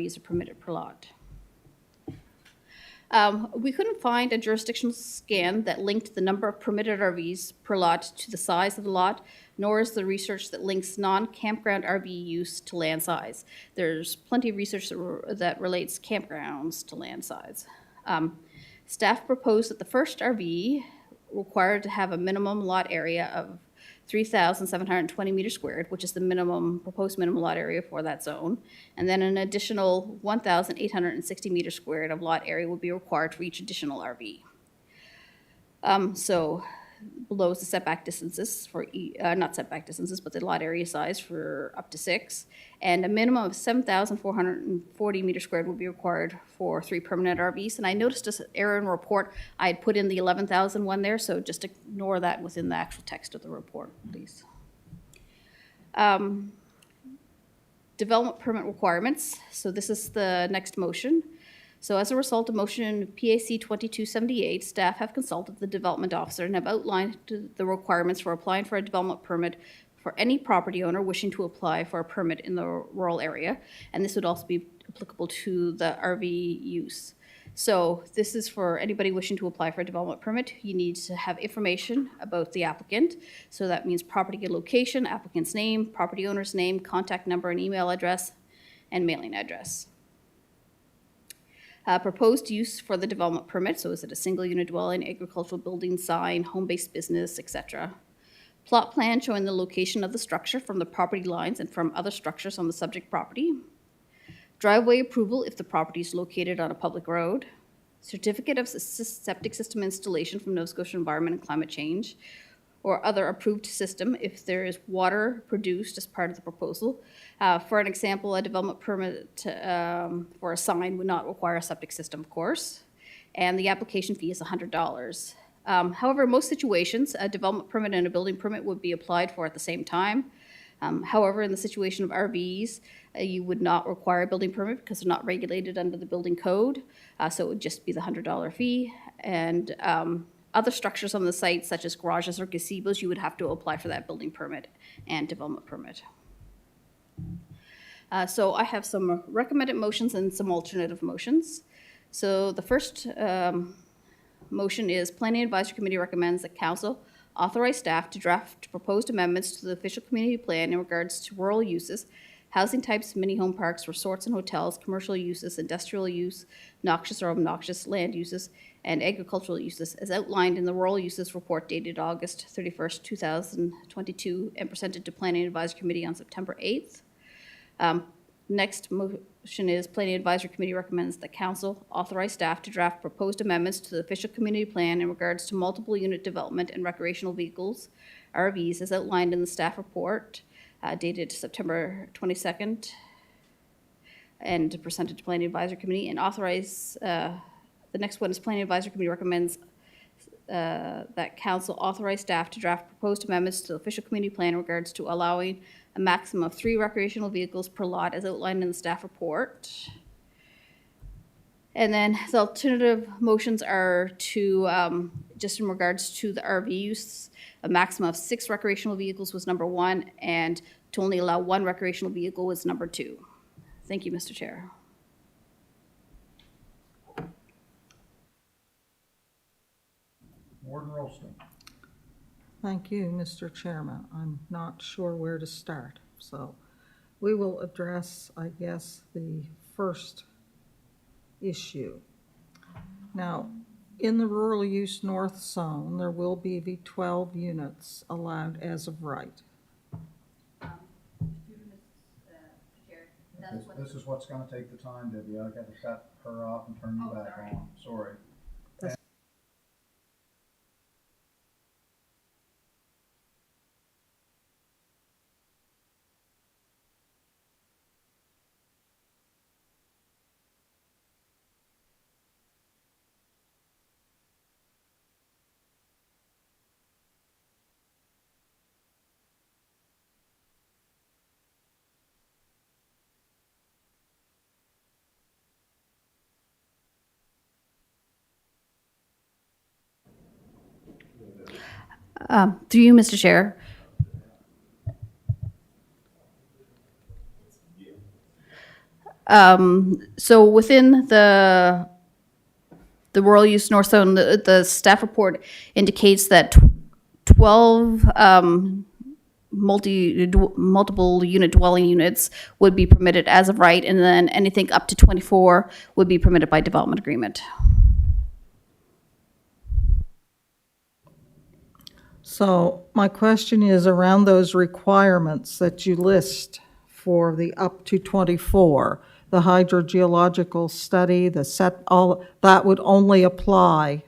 RVs are permitted per lot. We couldn't find a jurisdictional scan that linked the number of permitted RVs per lot to the size of the lot, nor is the research that links non-campground RV use to land size. There's plenty of research that relates campgrounds to land size. Staff proposed that the first RV required to have a minimum lot area of 3,720 meters squared, which is the proposed minimum lot area for that zone. And then an additional 1,860 meters squared of lot area would be required for each additional RV. So below is the setback distances for, not setback distances, but the lot area size for up to 6. And a minimum of 7,440 meters squared will be required for 3 permanent RVs. And I noticed this error in report. I had put in the 11,000 one there, so just ignore that within the actual text of the report, please. Development permit requirements. So this is the next motion. So as a result of motion PAC 2278, staff have consulted the development officer and have outlined the requirements for applying for a development permit for any property owner wishing to apply for a permit in the rural area. And this would also be applicable to the RV use. So this is for anybody wishing to apply for a development permit. You need to have information about the applicant. So that means property location, applicant's name, property owner's name, contact number and email address, and mailing address. Proposed use for the development permit, so is it a single unit dwelling, agricultural building, sign, home-based business, etc. Plot plan showing the location of the structure from the property lines and from other structures on the subject property. Driveway approval if the property is located on a public road. Certificate of septic system installation from Nova Scotia Environment and Climate Change, or other approved system if there is water produced as part of the proposal. For an example, a development permit for a sign would not require a septic system, of course, and the application fee is $100. However, in most situations, a development permit and a building permit would be applied for at the same time. However, in the situation of RVs, you would not require a building permit because they're not regulated under the building code, so it would just be the $100 fee. And other structures on the site, such as garages or gazebos, you would have to apply for that building permit and development permit. So I have some recommended motions and some alternative motions. So the first motion is Planning Advisory Committee recommends that Council authorize staff to draft proposed amendments to the official community plan in regards to rural uses, housing types, mini home parks, resorts and hotels, commercial uses, industrial use, noxious or obnoxious land uses, and agricultural uses as outlined in the rural uses report dated August 31st, 2022 and presented to Planning Advisory Committee on September 8th. Next motion is Planning Advisory Committee recommends that Council authorize staff to draft proposed amendments to the official community plan in regards to multiple unit development and recreational vehicles, RVs, as outlined in the staff report dated September 22nd and presented to Planning Advisory Committee, and authorize, the next one is Planning Advisory Committee recommends that Council authorize staff to draft proposed amendments to the official community plan in regards to allowing a maximum of 3 recreational vehicles per lot as outlined in the staff report. And then the alternative motions are to, just in regards to the RV use, a maximum of 6 recreational vehicles was number 1, and to only allow 1 recreational vehicle was number 2. Thank you, Mr. Chair. Warden Rolston. Thank you, Mr. Chairman. I'm not sure where to start, so we will address, I guess, the first issue. Now, in the rural use north zone, there will be the 12 units allowed as of right. This is what's going to take the time, Debbie. I've got to shut her off and turn you back on. Sorry. Through you, Mr. Chair. So within the rural use north zone, the staff report indicates that 12 multiple unit dwelling units would be permitted as of right, and then anything up to 24 would be permitted by development agreement. So my question is around those requirements that you list for the up to 24, the hydrogeological study, the set, all, that would only apply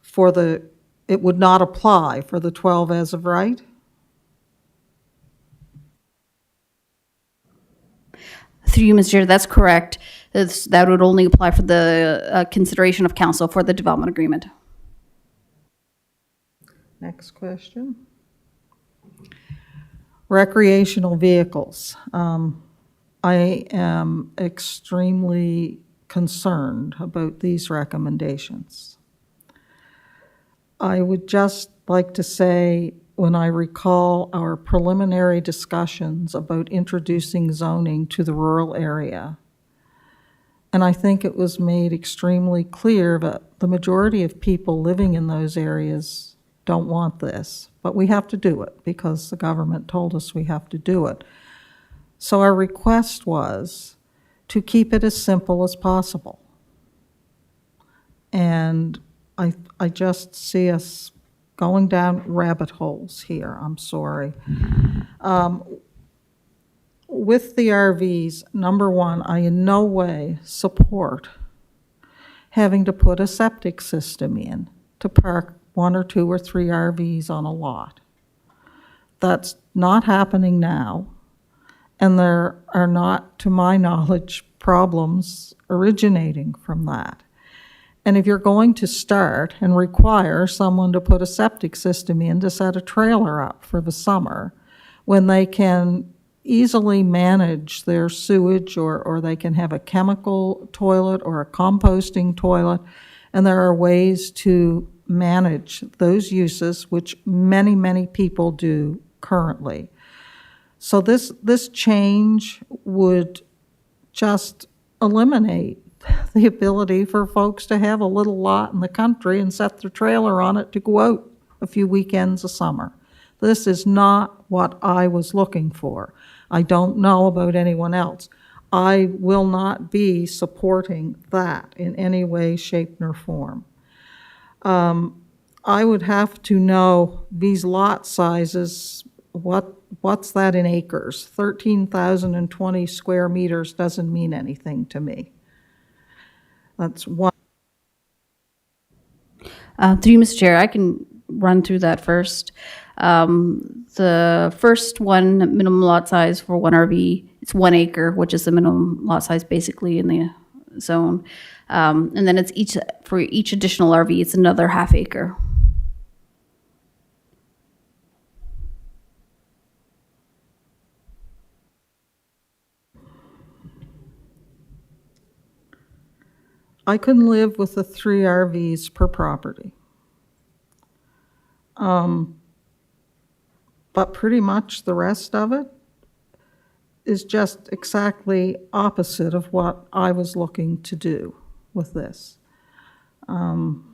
for the, it would not apply for the 12 as of right? Through you, Mr. Chair, that's correct. That would only apply for the consideration of council for the development agreement. Next question. Recreational vehicles. I am extremely concerned about these recommendations. I would just like to say, when I recall our preliminary discussions about introducing zoning to the rural area, and I think it was made extremely clear that the majority of people living in those areas don't want this, but we have to do it because the government told us we have to do it. So our request was to keep it as simple as possible. And I just see us going down rabbit holes here, I'm sorry. With the RVs, number one, I in no way support having to put a septic system in to park 1 or 2 or 3 RVs on a lot. That's not happening now, and there are not, to my knowledge, problems originating from that. And if you're going to start and require someone to put a septic system in to set a trailer up for the summer, when they can easily manage their sewage, or they can have a chemical toilet or a composting toilet, and there are ways to manage those uses, which many, many people do currently. So this change would just eliminate the ability for folks to have a little lot in the country and set their trailer on it to go out a few weekends a summer. This is not what I was looking for. I don't know about anyone else. I will not be supporting that in any way, shape, nor form. I would have to know these lot sizes, what's that in acres? 13,020 square meters doesn't mean anything to me. That's one. Through you, Mr. Chair, I can run through that first. The first one, minimum lot size for one RV, it's 1 acre, which is the minimum lot size basically in the zone. And then it's for each additional RV, it's another ½ acre. I can live with the 3 RVs per property. But pretty much the rest of it is just exactly opposite of what I was looking to do with this. I'll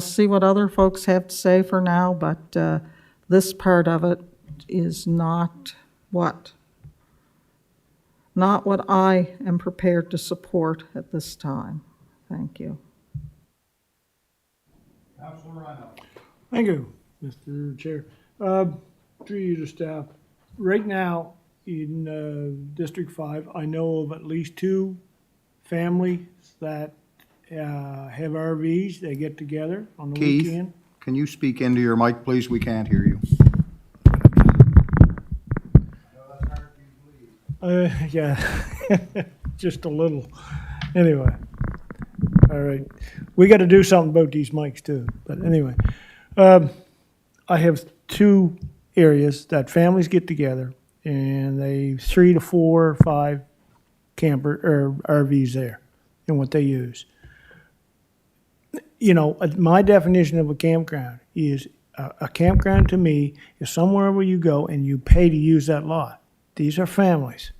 see what other folks have to say for now, but this part of it is not what I am prepared to support at this time. Thank you. Councilor Rhino. Thank you, Mr. Chair. Through you to staff, right now in District 5, I know of at least 2 families that have RVs. They get together on the Keith, weekend. can you speak into your mic, please? We can't hear you. Yeah, just a little. Anyway, all right. We got to do something about these mics too. But anyway, I have 2 areas that families get together, and they 3 to 4 or 5 camper or RVs there, and what they use. You know, my definition of a campground is a campground to me is somewhere where you go and you pay to use that lot. These are families.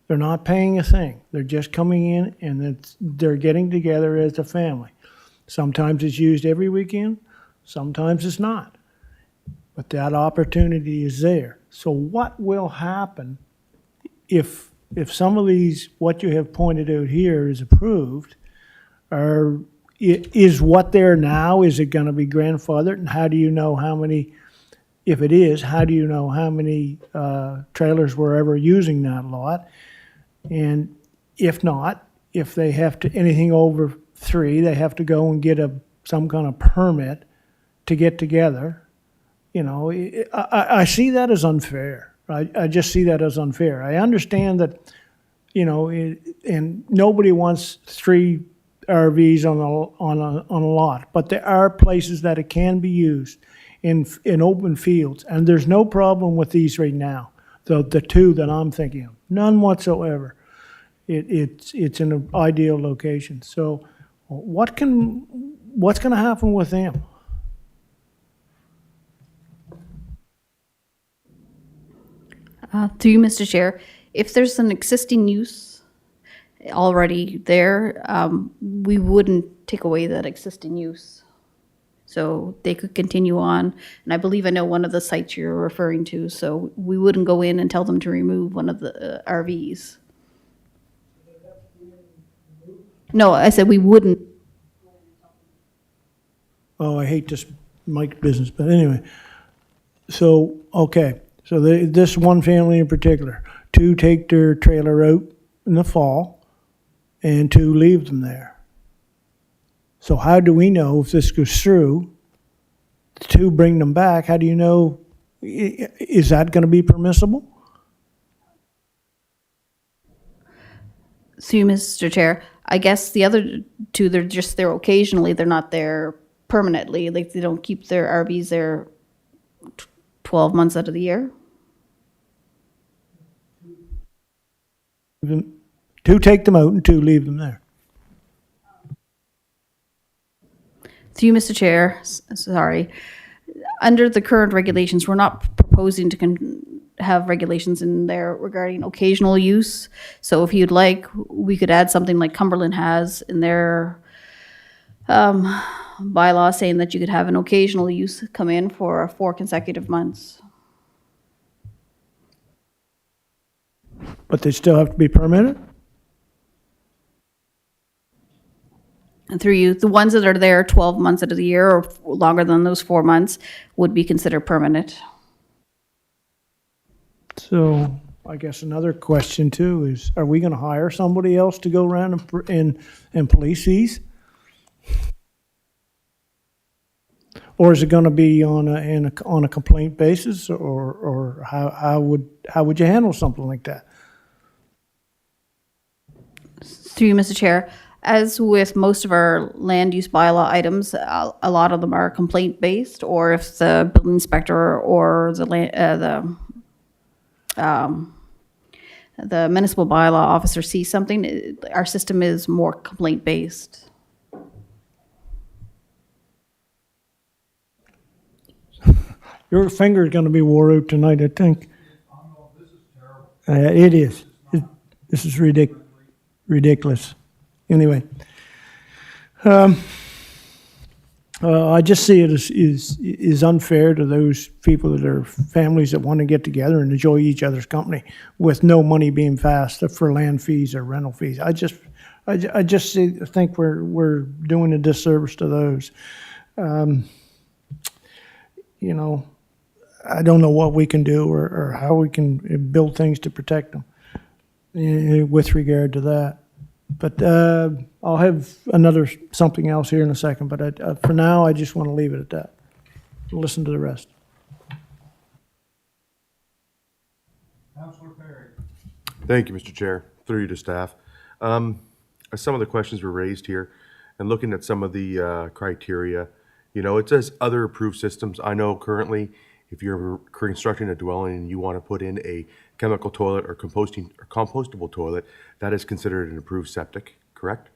They're not paying a thing. They're just coming in and they're getting together as a family. Sometimes it's used every weekend, sometimes it's not. But that opportunity is there. So what will happen if some of these, what you have pointed out here is approved, is what there now, is it gonna be grandfathered? And how do you know how many, if it is, how do you know how many trailers were ever using that lot? And if not, if they have to, anything over 3, they have to go and get some kind of permit to get together. You know, I see that as unfair. I just see that as unfair. I understand that, you know, and nobody wants 3 RVs on a lot, but there are places that it can be used in open fields, and there's no problem with these right now. The 2 that I'm thinking of, none whatsoever. It's in an ideal location. So, what's going to happen with them? Through you, Mr. Chair, if there's an existing use already there, we wouldn't take away that existing use. So they could continue on, and I believe I know one of the sites you're referring to, so we wouldn't go in and tell them to remove one of the RVs. No, I said we wouldn't. Oh, I hate this Mike business, but anyway. So, okay, so this one family in particular, 2 take their trailer out in the fall, and 2 leave them there. So how do we know if this goes through, 2 bring them back, how do you know, is that gonna be permissible? Through you, Mr. Chair, I guess the other 2, they're just there occasionally, they're not there permanently, like they don't keep their RVs there 12 months out of the year. 2 take them out and 2 leave them there. Through you, Mr. Chair, sorry. Under the current regulations, we're not proposing to have regulations in there regarding occasional use. So if you'd like, we could add something like Cumberland has in their bylaw saying that you could have an occasional use come in for 4 consecutive months. But they still have to be permitted? And through you, the ones that are there 12 months out of the year or longer than those 4 months would be considered permanent. So I guess another question too is, are we gonna hire somebody else to go around and police these? Or is it gonna be on a complaint basis, or how would you handle something like that? Through you, Mr. Chair, as with most of our land use bylaw items, a lot of them are complaint-based, or if the building inspector or the municipal bylaw officer sees something, our system is more complaint-based. Your finger's gonna be wore out tonight, I think. It is. This is ridiculous. Anyway, I just see it as unfair to those people that are families that want to get together and enjoy each other's company with no money being passed for land fees or rental fees. I just think we're doing a disservice to those. You know, I don't know what we can do or how we can build things to protect them with regard to that. But I'll have something else here in a second, but for now, I just want to leave it at that. Listen to the rest. Councilor Perry. Thank you, Mr. Chair. Through you to staff. Some of the questions were raised here, and looking at some of the criteria, you know, it says other approved systems. I know currently, if you're constructing a dwelling and you want to put in a chemical toilet or compostable toilet, that is considered an approved septic, correct?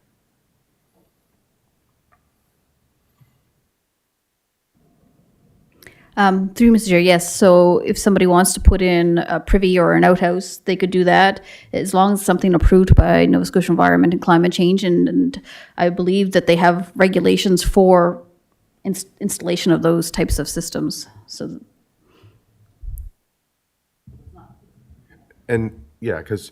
Through Mr. Chair, yes. So if somebody wants to put in a privy or an outhouse, they could do that as long as something approved by Nova Scotia Environment and Climate Change. And I believe that they have regulations for installation of those types of systems. So And yeah, because,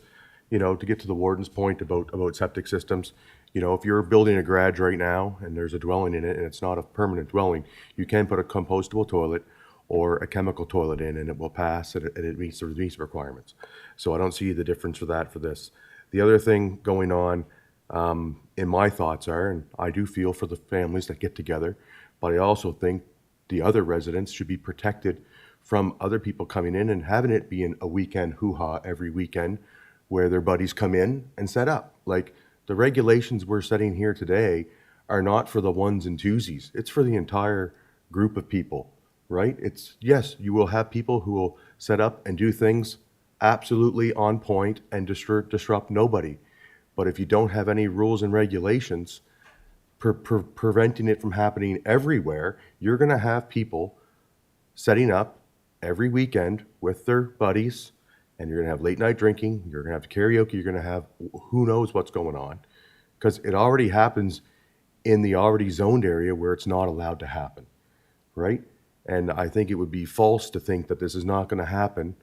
to get to the warden's point about septic systems, if you're building a garage right now and there's a dwelling in it and it's not a permanent dwelling, you can put a compostable toilet or a chemical toilet in and it will pass and it meets the requirements. So I don't see the difference for that for this. The other thing going on in my thoughts are, and I do feel for the families that get together, but I also think the other residents should be protected from other people coming in and having it being a weekend hoo-ha every weekend where their buddies come in and set up. Like, the regulations we're setting here today are not for the ones and twosies. It's for the entire group of people, right? Yes, you will have people who will set up and do things absolutely on point and disrupt nobody. But if you don't have any rules and regulations preventing it from happening everywhere, you're going to have people setting up every weekend with their buddies, and you're going to have late night drinking, you're going to have karaoke, you're going to have who knows what's going on, because it already happens in the already zoned area where it's not allowed to happen, right? And I think it would be false to think that this is not going to happen,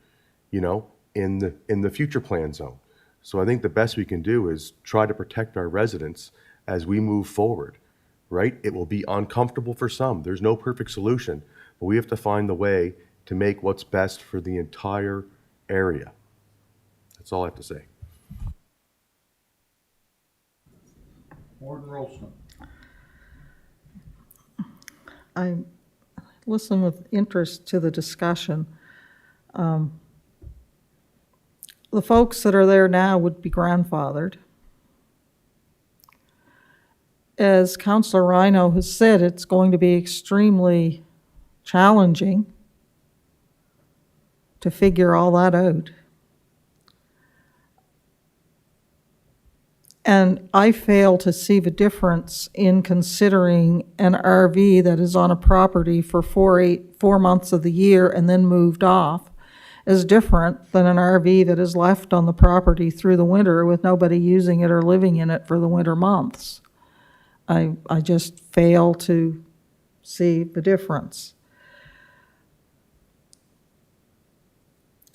in the future plan zone. So I think the best we can do is try to protect our residents as we move forward, right? It will be uncomfortable for some. There's no perfect solution, but we have to find the way to make what's best for the entire area. That's all I have to say. Warden Rolston. I listen with interest to the discussion. The folks that are there now would be grandfathered. As Councillor Rhino has said, it's going to be extremely challenging to figure all that out. And I fail to see the difference in considering an RV that is on a property for 4 months of the year and then moved off is different than an RV that is left on the property through the winter with nobody using it or living in it for the winter months. I just fail to see the difference.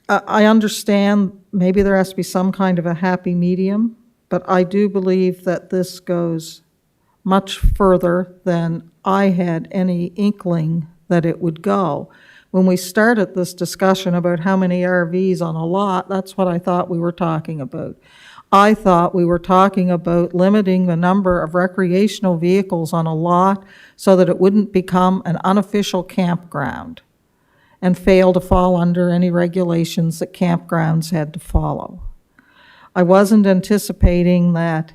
I understand maybe there has to be some kind of a happy medium, but I do believe that this goes much further than I had any inkling that it would go. When we started this discussion about how many RVs on a lot, that's what I thought we were talking about. I thought we were talking about limiting the number of recreational vehicles on a lot so that it wouldn't become an unofficial campground and fail to fall under any regulations that campgrounds had to follow. I wasn't anticipating that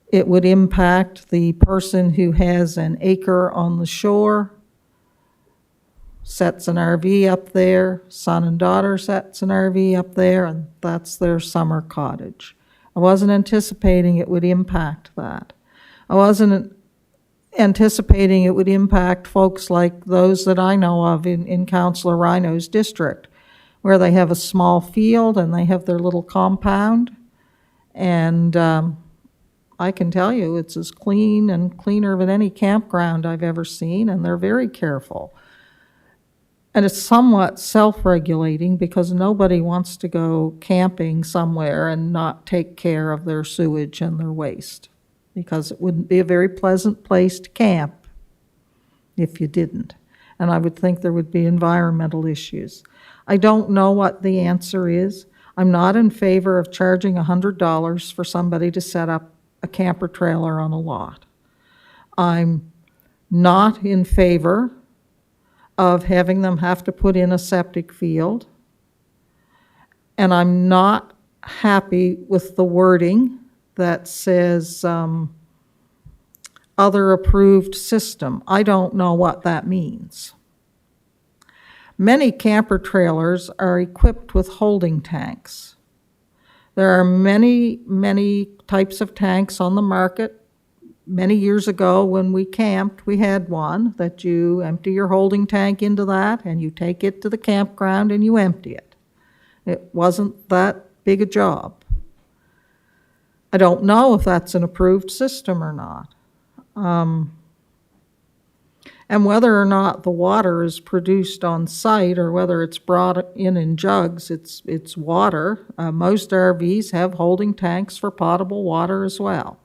it would impact the person who has an acre on the shore, sets an RV up there, son and daughter sets an RV up there, and that's their summer cottage. I wasn't anticipating it would impact that. I wasn't anticipating it would impact folks like those that I know of in Councillor Rhino's district, where they have a small field and they have their little compound. And I can tell you it's as clean and cleaner than any campground I've ever seen, and they're very careful. And it's somewhat self-regulating because nobody wants to go camping somewhere and not take care of their sewage and their waste, because it wouldn't be a very pleasant place to camp if you didn't. And I would think there would be environmental issues. I don't know what the answer is. I'm not in favor of charging $100 for somebody to set up a camper trailer on a lot. I'm not in favor of having them have to put in a septic field. And I'm not happy with the wording that says other approved system. I don't know what that means. Many camper trailers are equipped with holding tanks. There are many types of tanks on the market many years ago when we camped, we had one that you empty your holding tank into that and you take it to the campground and you empty it. It wasn't that big a job. I don't know if that's an approved system or not. And whether or not the water is produced on site or whether it's brought in jugs, it's water. Most RVs have holding tanks for potable water as well.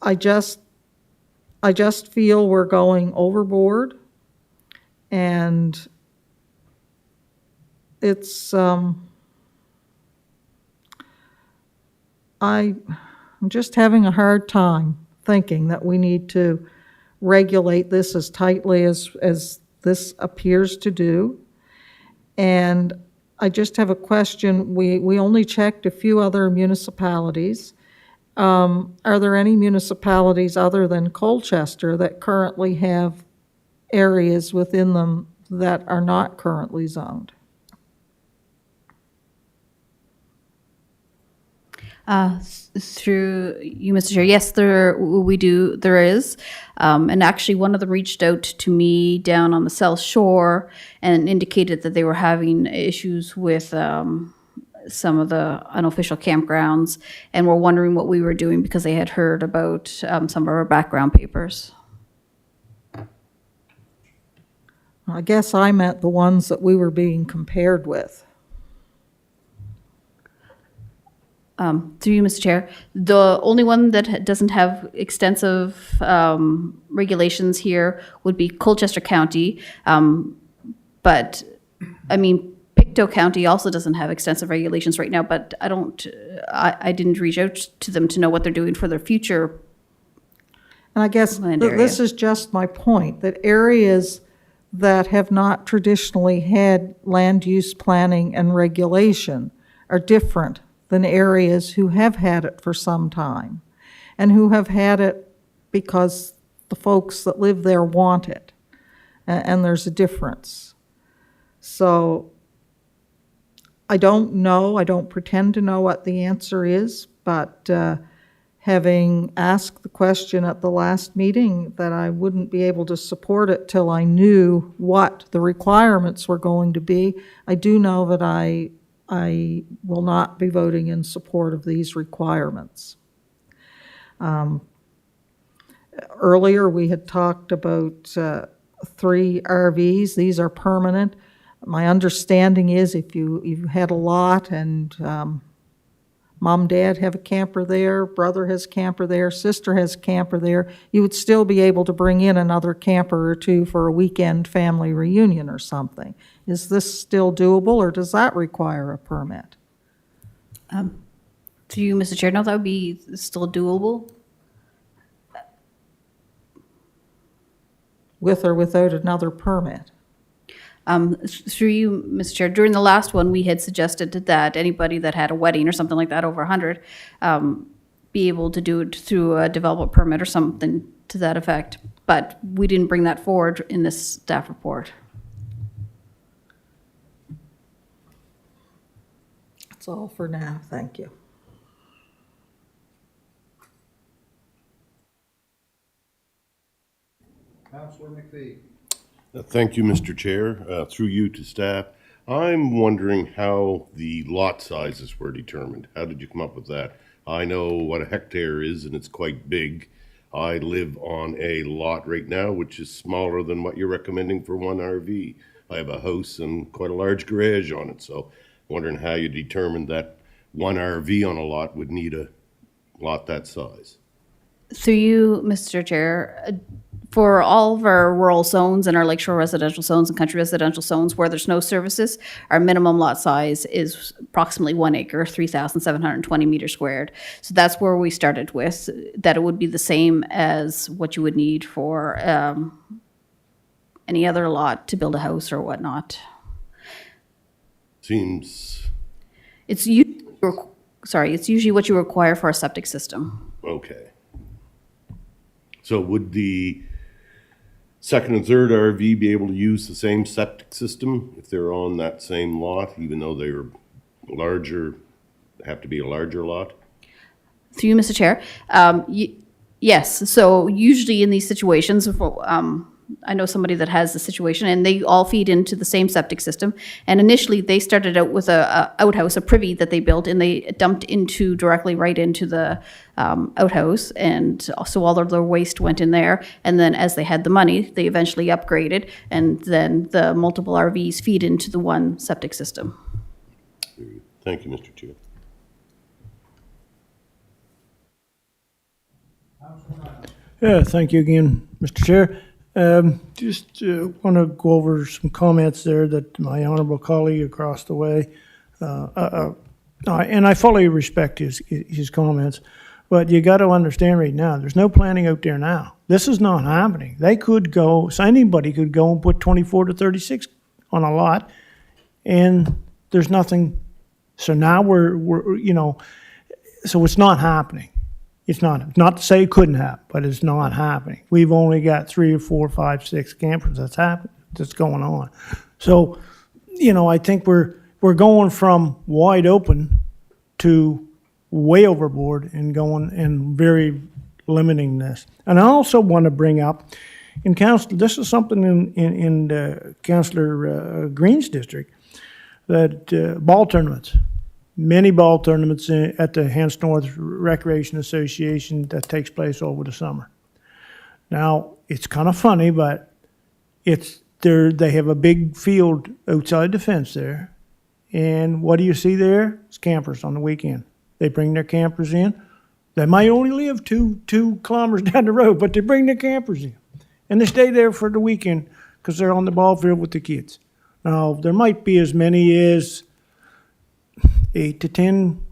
I just feel we're going overboard, and it's I'm just having a hard time thinking that we need to regulate this as tightly as this appears to do. And I just have a question. We only checked a few other municipalities. Are there any municipalities other than Colchester that currently have areas within them that are not currently zoned? Through you, Mr. Chair, yes, there is. And actually, one of them reached out to me down on the South Shore and indicated that they were having issues with some of the unofficial campgrounds and were wondering what we were doing because they had heard about some of our background papers. I guess I meant the ones that we were being compared with. Through you, Mr. Chair, the only one that doesn't have extensive regulations here would be Colchester County. But, I mean, Pictou County also doesn't have extensive regulations right now, but I didn't reach out to them to know what they're doing for their future. And I guess this is just my point, that areas that have not traditionally had land use planning and regulation are different than areas who have had it for some time and who have had it because the folks that live there want it. And there's a difference. So I don't know, I don't pretend to know what the answer is, but having asked the question at the last meeting that I wouldn't be able to support it till I knew what the requirements were going to be, I do know that I will not be voting in support of these requirements. Earlier, we had talked about 3 RVs. These are permanent. My understanding is if you had a lot and mom, dad have a camper there, brother has camper there, sister has camper there, you would still be able to bring in another camper or 2 for a weekend family reunion or something. Is this still doable, or does that require a permit? To you, Mr. Chair, no, that would be still doable. With or without another permit? Through you, Mr. Chair, during the last one, we had suggested that anybody that had a wedding or something like that over 100 be able to do it through a development permit or something to that effect. But we didn't bring that forward in this staff report. That's all for now. Thank you. Councillor McPhee. Thank you, Mr. Chair. Through you to staff, I'm wondering how the lot sizes were determined. How did you come up with that? I know what a hectare is, and it's quite big. I live on a lot right now, which is smaller than what you're recommending for one RV. I have a house and quite a large garage on it, so I'm wondering how you determined that one RV on a lot would need a lot that size. Through you, Mr. Chair, for all of our rural zones and our lakeshore residential zones and country residential zones where there's no services, our minimum lot size is approximately 1 acre, 3,720 meters squared. So that's where we started with, that it would be the same as what you would need for any other lot to build a house or whatnot. Seems It's usually what you require for a septic system. okay. So would the second and third RV be able to use the same septic system if they're on that same lot, even though they're larger, have to be a larger lot? Through you, Mr. Chair. Yes, so usually in these situations, I know somebody that has the situation, and they all feed into the same septic system. And initially, they started out with a outhouse, a privy that they built, and they dumped directly right into the outhouse. And so all of their waste went in there. And then as they had the money, they eventually upgraded, and then the multiple RVs feed into the one septic system. Thank you, Mr. Chair. Yeah, thank you again, Mr. Chair. Just want to go over some comments there that my honorable colleague across the way, and I fully respect his comments, but you got to understand right now, there's no planning out there now. This is not happening. They could go, so anybody could go and put 24 to 36 on a lot, and there's nothing. So now we're so it's not happening. It's not to say it couldn't happen, but it's not happening. We've only got 3 or 4, 5, 6 campers that's going on. So, I think we're going from wide open to way overboard and going and very limiting this. And I also want to bring up, this is something in Councillor Green's district, that ball tournaments. Many ball tournaments at the Hants North Recreation Association that takes place over the summer. Now, it's kind of funny, but they have a big field outside the fence there. And what do you see there? It's campers on the weekend. They bring their campers in. They might only live two kilometers down the road, but they bring their campers in. And they stay there for the weekend because they're on the ball field with the kids. Now, there might be as many as 8 to 10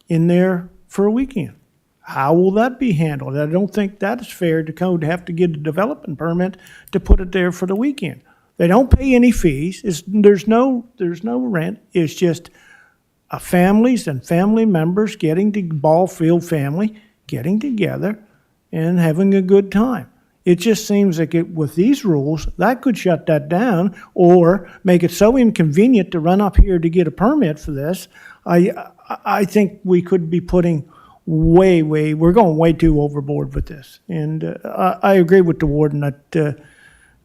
in there for a weekend. How will that be handled? I don't think that is fair to have to get a development permit to put it there for the weekend. They don't pay any fees. There's no rent. It's just families and family members ball field family getting together and having a good time. It just seems like with these rules, that could shut that down or make it so inconvenient to run up here to get a permit for this. I think we could be putting we're going way too overboard with this. And I agree with the warden that,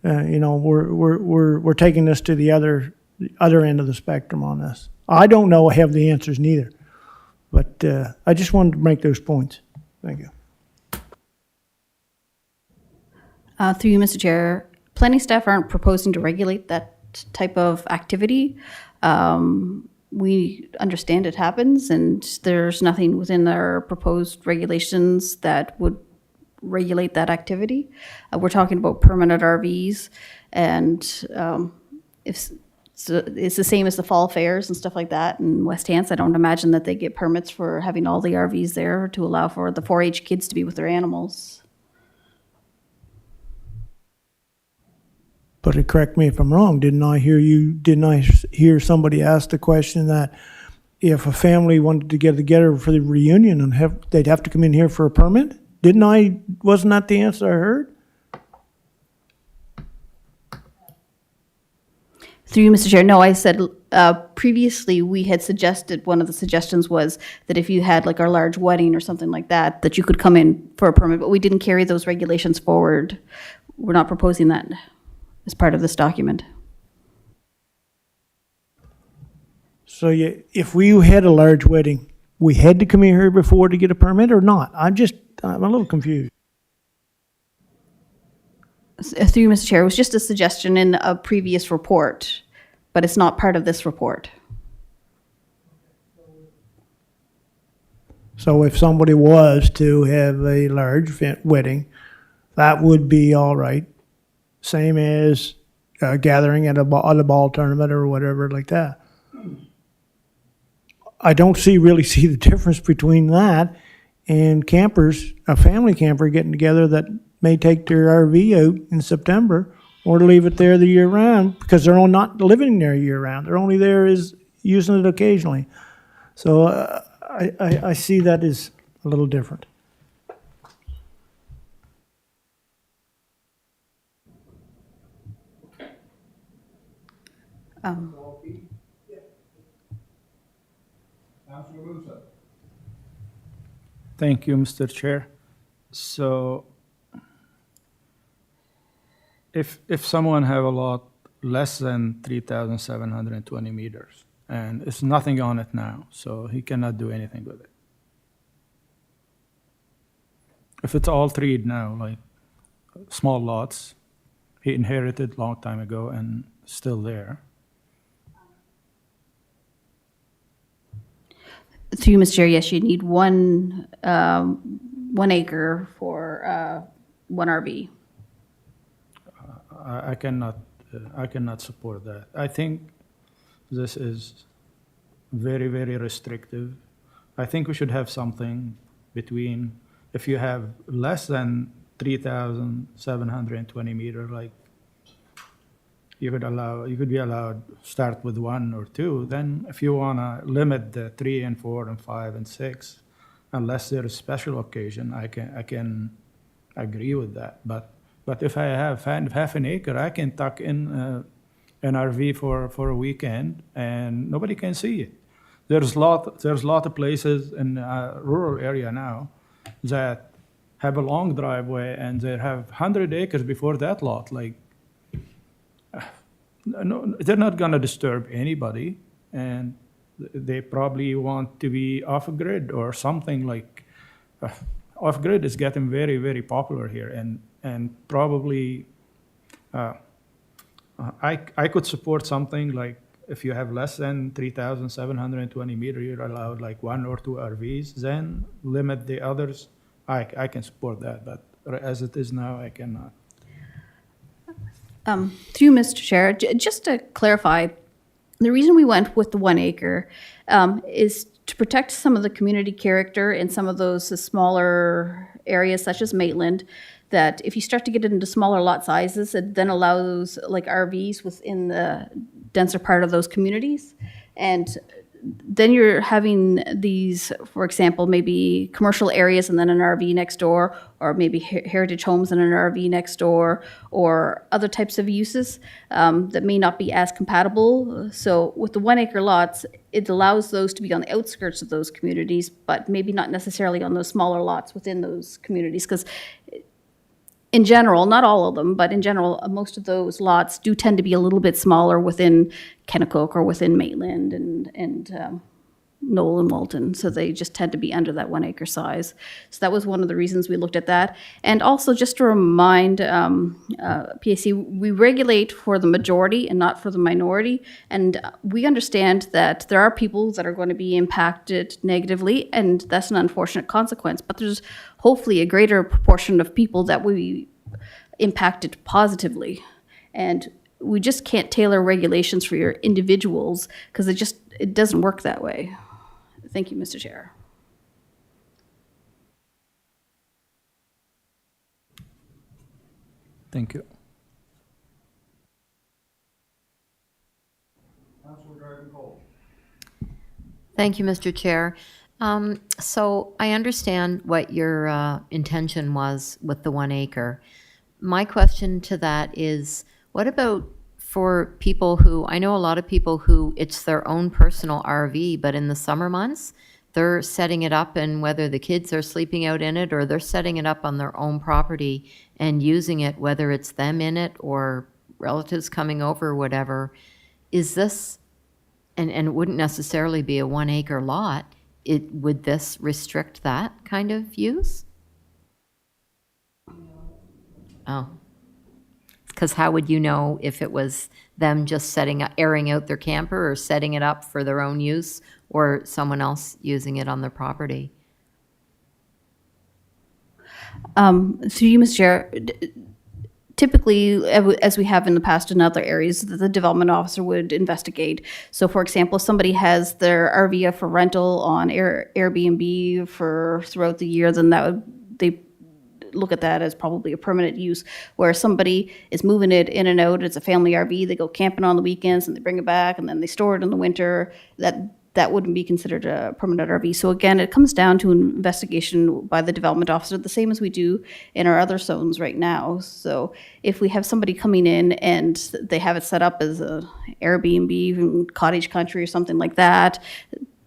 we're taking this to the other end of the spectrum on this. I don't know, I have the answers neither. But I just wanted to make those points. Thank you. Through you, Mr. Chair, planning staff aren't proposing to regulate that type of activity. We understand it happens, and there's nothing within our proposed regulations that would regulate that activity. We're talking about permanent RVs, and it's the same as the fall fairs and stuff like that in West Hants. I don't imagine that they get permits for having all the RVs there to allow for the 4-H kids to be with their animals. But correct me if I'm wrong, didn't I hear somebody ask the question that if a family wanted to get together for the reunion and they'd have to come in here for a permit? Wasn't that the answer I heard? Through you, Mr. Chair, no, I said previously we had suggested, one of the suggestions was that if you had like a large wedding or something like that, that you could come in for a permit, but we didn't carry those regulations forward. We're not proposing that as part of this document. So if we had a large wedding, we had to come in here before to get a permit or not? I'm a little confused. Through you, Mr. Chair, it was just a suggestion in a previous report, but it's not part of this report. So if somebody was to have a large wedding, that would be all right. Same as gathering at a ball tournament or whatever like that. I don't really see the difference between that and campers, a family camper getting together that may take their RV out in September or leave it there the year round because they're not living there year round. They're only there is using it occasionally. So I see that as a little different. Councilor Musa. Thank you, Mr. Chair. So if someone have a lot less than 3,720 meters, and it's nothing on it now, so he cannot do anything with it. If it's all treed now, like small lots, he inherited long time ago and still there. Through you, Mr. Chair, yes, you need 1 acre for 1 RV. I cannot support that. I think this is very, very restrictive. I think we should have something between, if you have less than 3,720 meter, like you could be allowed start with 1 or 2. Then if you wanna limit the 3 and 4 and 5 and 6, unless there is special occasion, I can agree with that. But if I have half an acre, I can tuck in an RV for a weekend and nobody can see it. There's lot of places in rural area now that have a long driveway and they have 100 acres before that lot. Like, no, they're not gonna disturb anybody, and they probably want to be off grid or something like. Off grid is getting very, very popular here, and probably I could support something like if you have less than 3,720 meter, you're allowed like 1 or 2 RVs. Then limit the others. I can support that, but as it is now, I cannot. Through you, Mr. Chair, just to clarify, the reason we went with the 1 acre is to protect some of the community character in some of those smaller areas such as Maitland, that if you start to get into smaller lot sizes, it then allows like RVs within the denser part of those communities. And then you're having these, for example, maybe commercial areas and then an RV next door, or maybe heritage homes and an RV next door, or other types of uses that may not be as compatible. So with the 1 acre lots, it allows those to be on the outskirts of those communities, but maybe not necessarily on those smaller lots within those communities. Because in general, not all of them, but in general, most of those lots do tend to be a little bit smaller within Kennecoke or within Maitland and Knoll and Walton. So they just tend to be under that 1 acre size. So that was one of the reasons we looked at that. And also just to remind PAC, we regulate for the majority and not for the minority. And we understand that there are people that are going to be impacted negatively, and that's an unfortunate consequence. But there's hopefully a greater proportion of people that we impacted positively. And we just can't tailor regulations for your individuals because it doesn't work that way. Thank you, Mr. Chair. Thank you. Councilor Dragon Cole. Thank you, Mr. Chair. So I understand what your intention was with the 1 acre. My question to that is, what about for people who, I know a lot of people who it's their own personal RV, but in the summer months, they're setting it up, and whether the kids are sleeping out in it or they're setting it up on their own property and using it, whether it's them in it or relatives coming over or whatever, is this, and it wouldn't necessarily be a 1 acre lot, would this restrict that kind of use? Oh. Because how would you know if it was them just airing out their camper or setting it up for their own use or someone else using it on their property? Through you, Mr. Chair, typically, as we have in the past in other areas, the development officer would investigate. So, for example, if somebody has their RV up for rental on Airbnb throughout the year, then they look at that as probably a permanent use, where somebody is moving it in and out. It's a family RV. They go camping on the weekends and they bring it back and then they store it in the winter. That wouldn't be considered a permanent RV. So again, it comes down to an investigation by the development officer, the same as we do in our other zones right now. So if we have somebody coming in and they have it set up as a Airbnb, cottage country or something like that,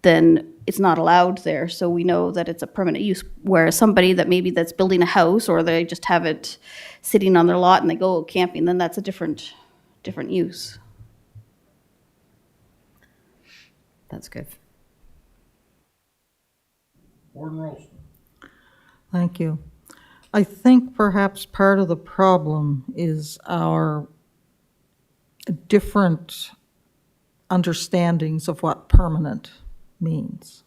then it's not allowed there, so we know that it's a permanent use. Whereas somebody that maybe that's building a house, or they just have it sitting on their lot and they go camping, then that's a different use. That's good. Warden Rolston. Thank you. I think perhaps part of the problem is our different understandings of what permanent means.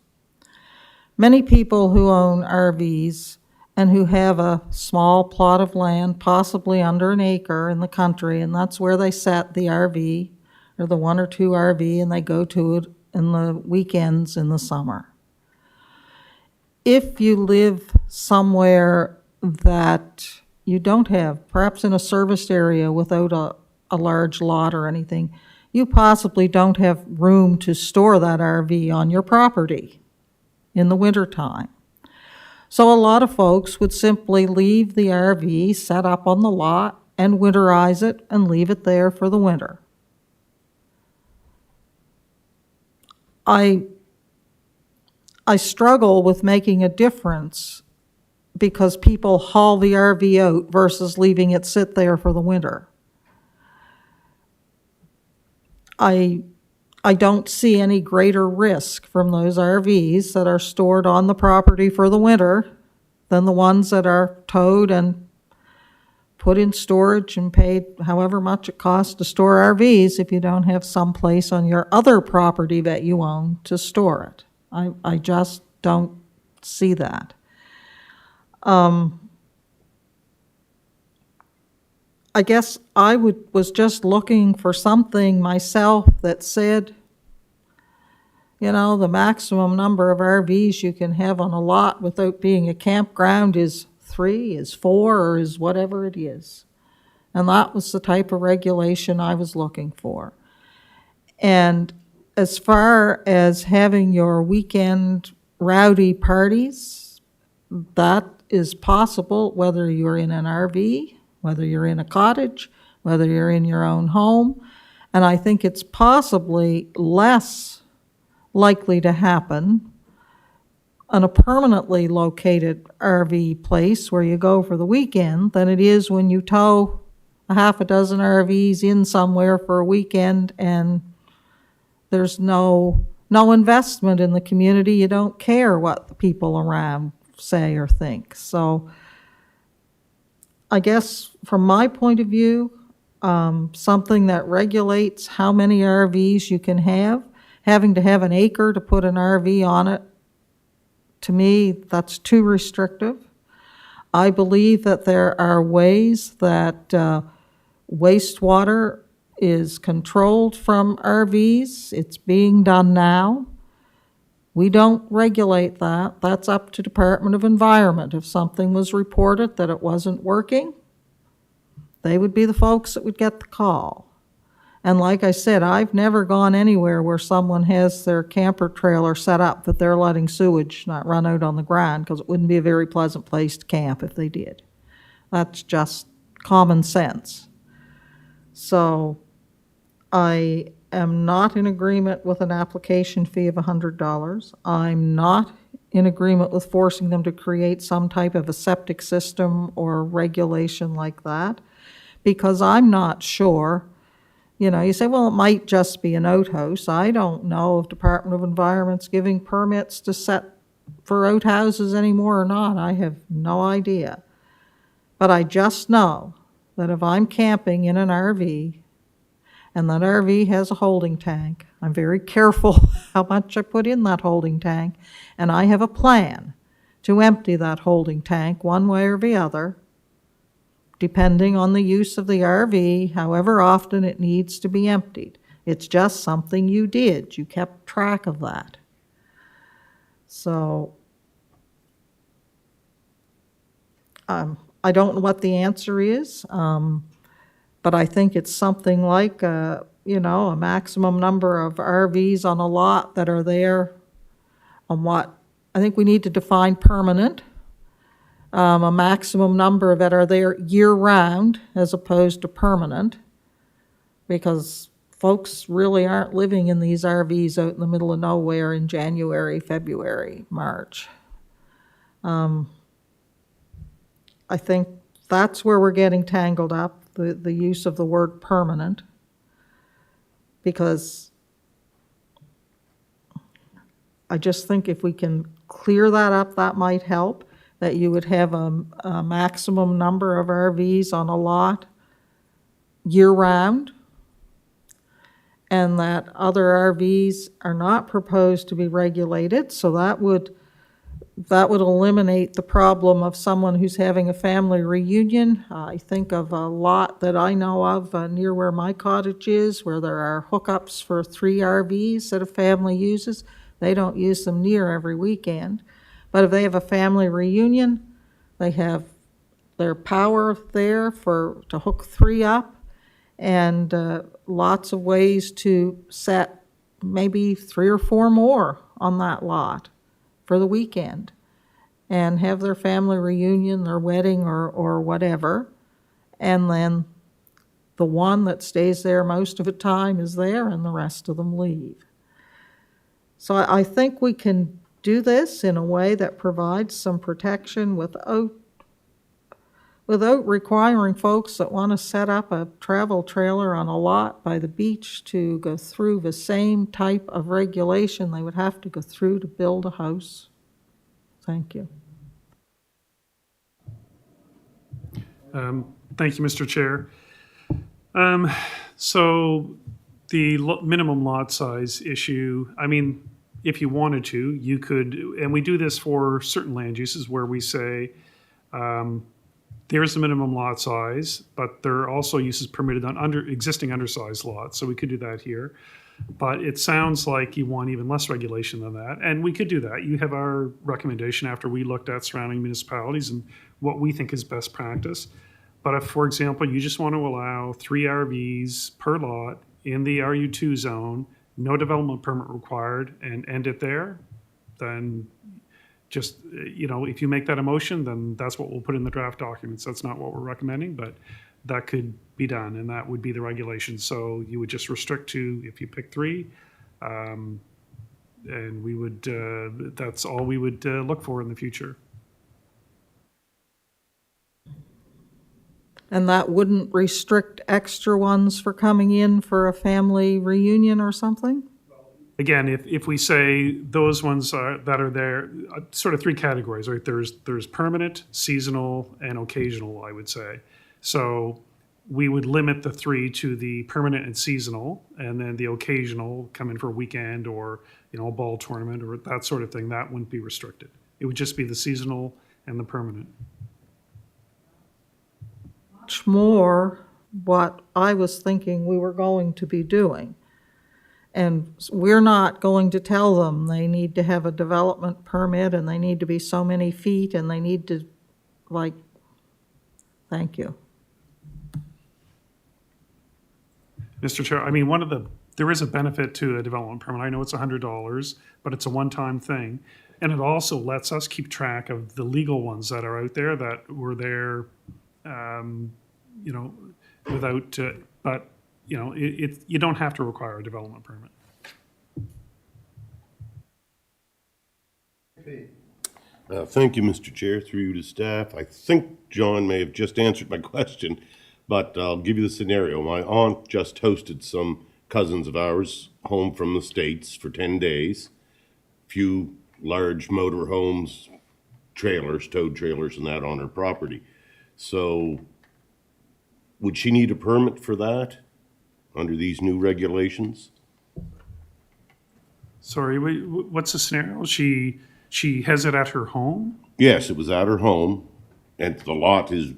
Many people who own RVs and who have a small plot of land, possibly under an acre in the country, and that's where they set the RV or the 1 or 2 RV, and they go to it in the weekends in the summer. If you live somewhere that you don't have, perhaps in a serviced area without a large lot or anything, you possibly don't have room to store that RV on your property in the wintertime. So a lot of folks would simply leave the RV set up on the lot and winterize it and leave it there for the winter. I struggle with making a difference because people haul the RV out versus leaving it sit there for the winter. I don't see any greater risk from those RVs that are stored on the property for the winter than the ones that are towed and put in storage and paid however much it costs to store RVs if you don't have some place on your other property that you own to store it. I just don't see that. I guess I was just looking for something myself that said, you know, the maximum number of RVs you can have on a lot without being a campground is 3, is 4, or is whatever it is. And that was the type of regulation I was looking for. And as far as having your weekend rowdy parties, that is possible whether you're in an RV, whether you're in a cottage, whether you're in your own home. And I think it's possibly less likely to happen on a permanently located RV place where you go for the weekend than it is when you tow a half a dozen RVs in somewhere for a weekend and there's no investment in the community. You don't care what the people around say or think. So I guess from my point of view, something that regulates how many RVs you can have, having to have an acre to put an RV on it, to me, that's too restrictive. I believe that there are ways that wastewater is controlled from RVs. It's being done now. We don't regulate that. That's up to Department of Environment. If something was reported that it wasn't working, they would be the folks that would get the call. And like I said, I've never gone anywhere where someone has their camper trailer set up that they're letting sewage not run out on the ground, because it wouldn't be a very pleasant place to camp if they did. That's just common sense. So I am not in agreement with an application fee of $100. I'm not in agreement with forcing them to create some type of a septic system or regulation like that, because I'm not sure. You know, you say, well, it might just be an outhouse. I don't know if Department of Environment's giving permits to set for outhouses anymore or not. I have no idea. But I just know that if I'm camping in an RV and that RV has a holding tank, I'm very careful how much I put in that holding tank, and I have a plan to empty that holding tank one way or the other, depending on the use of the RV, however often it needs to be emptied. It's just something you did. You kept track of that. So I don't know what the answer is, but I think it's something like a maximum number of RVs on a lot that are there on what I think we need to define permanent. A maximum number that are there year-round as opposed to permanent, because folks really aren't living in these RVs out in the middle of nowhere in January, February, March. I think that's where we're getting tangled up, the use of the word permanent, because I just think if we can clear that up, that might help, that you would have a maximum number of RVs on a lot year-round, and that other RVs are not proposed to be regulated, so that would eliminate the problem of someone who's having a family reunion. I think of a lot that I know of near where my cottage is, where there are hookups for 3 RVs that a family uses. They don't use them near every weekend. But if they have a family reunion, they have their power there to hook 3 up, and lots of ways to set maybe 3 or 4 more on that lot for the weekend and have their family reunion, their wedding, or whatever. And then the one that stays there most of the time is there, and the rest of them leave. So I think we can do this in a way that provides some protection without requiring folks that want to set up a travel trailer on a lot by the beach to go through the same type of regulation they would have to go through to build a house. Thank you. Thank you, Mr. Chair. So the minimum lot size issue, I mean, if you wanted to, you could, and we do this for certain land uses where we say there's the minimum lot size, but there are also uses permitted on existing undersized lots. So we could do that here. But it sounds like you want even less regulation than that. And we could do that. You have our recommendation after we looked at surrounding municipalities and what we think is best practice. But if, for example, you just want to allow 3 RVs per lot in the RU2 zone, no development permit required, and end it there, then just, if you make that a motion, then that's what we'll put in the draft documents. That's not what we're recommending, but that could be done, and that would be the regulation. So you would just restrict to, if you pick 3, and we would, that's all we would look for in the future. And that wouldn't restrict extra ones for coming in for a family reunion or something? Again, if we say those ones that are there, sort of 3 categories, right? There's permanent, seasonal, and occasional, I would say. So we would limit the 3 to the permanent and seasonal, and then the occasional come in for a weekend or, a ball tournament or that sort of thing. That wouldn't be restricted. It would just be the seasonal and the permanent. Much more what I was thinking we were going to be doing. And we're not going to tell them they need to have a development permit and they need to be so many feet and they need to, thank you. Mr. Chair, I mean, there is a benefit to a development permit. I know it's $100, but it's a one-time thing. And it also lets us keep track of the legal ones that are out there that were there, without, but, you don't have to require a development permit. Thank you, Mr. Chair, through you to staff. I think John may have just answered my question, but I'll give you the scenario. My aunt just hosted some cousins of ours home from the States for 10 days. Few large motor homes, trailers, towed trailers and that on her property. So would she need a permit for that under these new regulations? Sorry, what's the scenario? She has it at her home? Yes, it was at her home, and the lot is,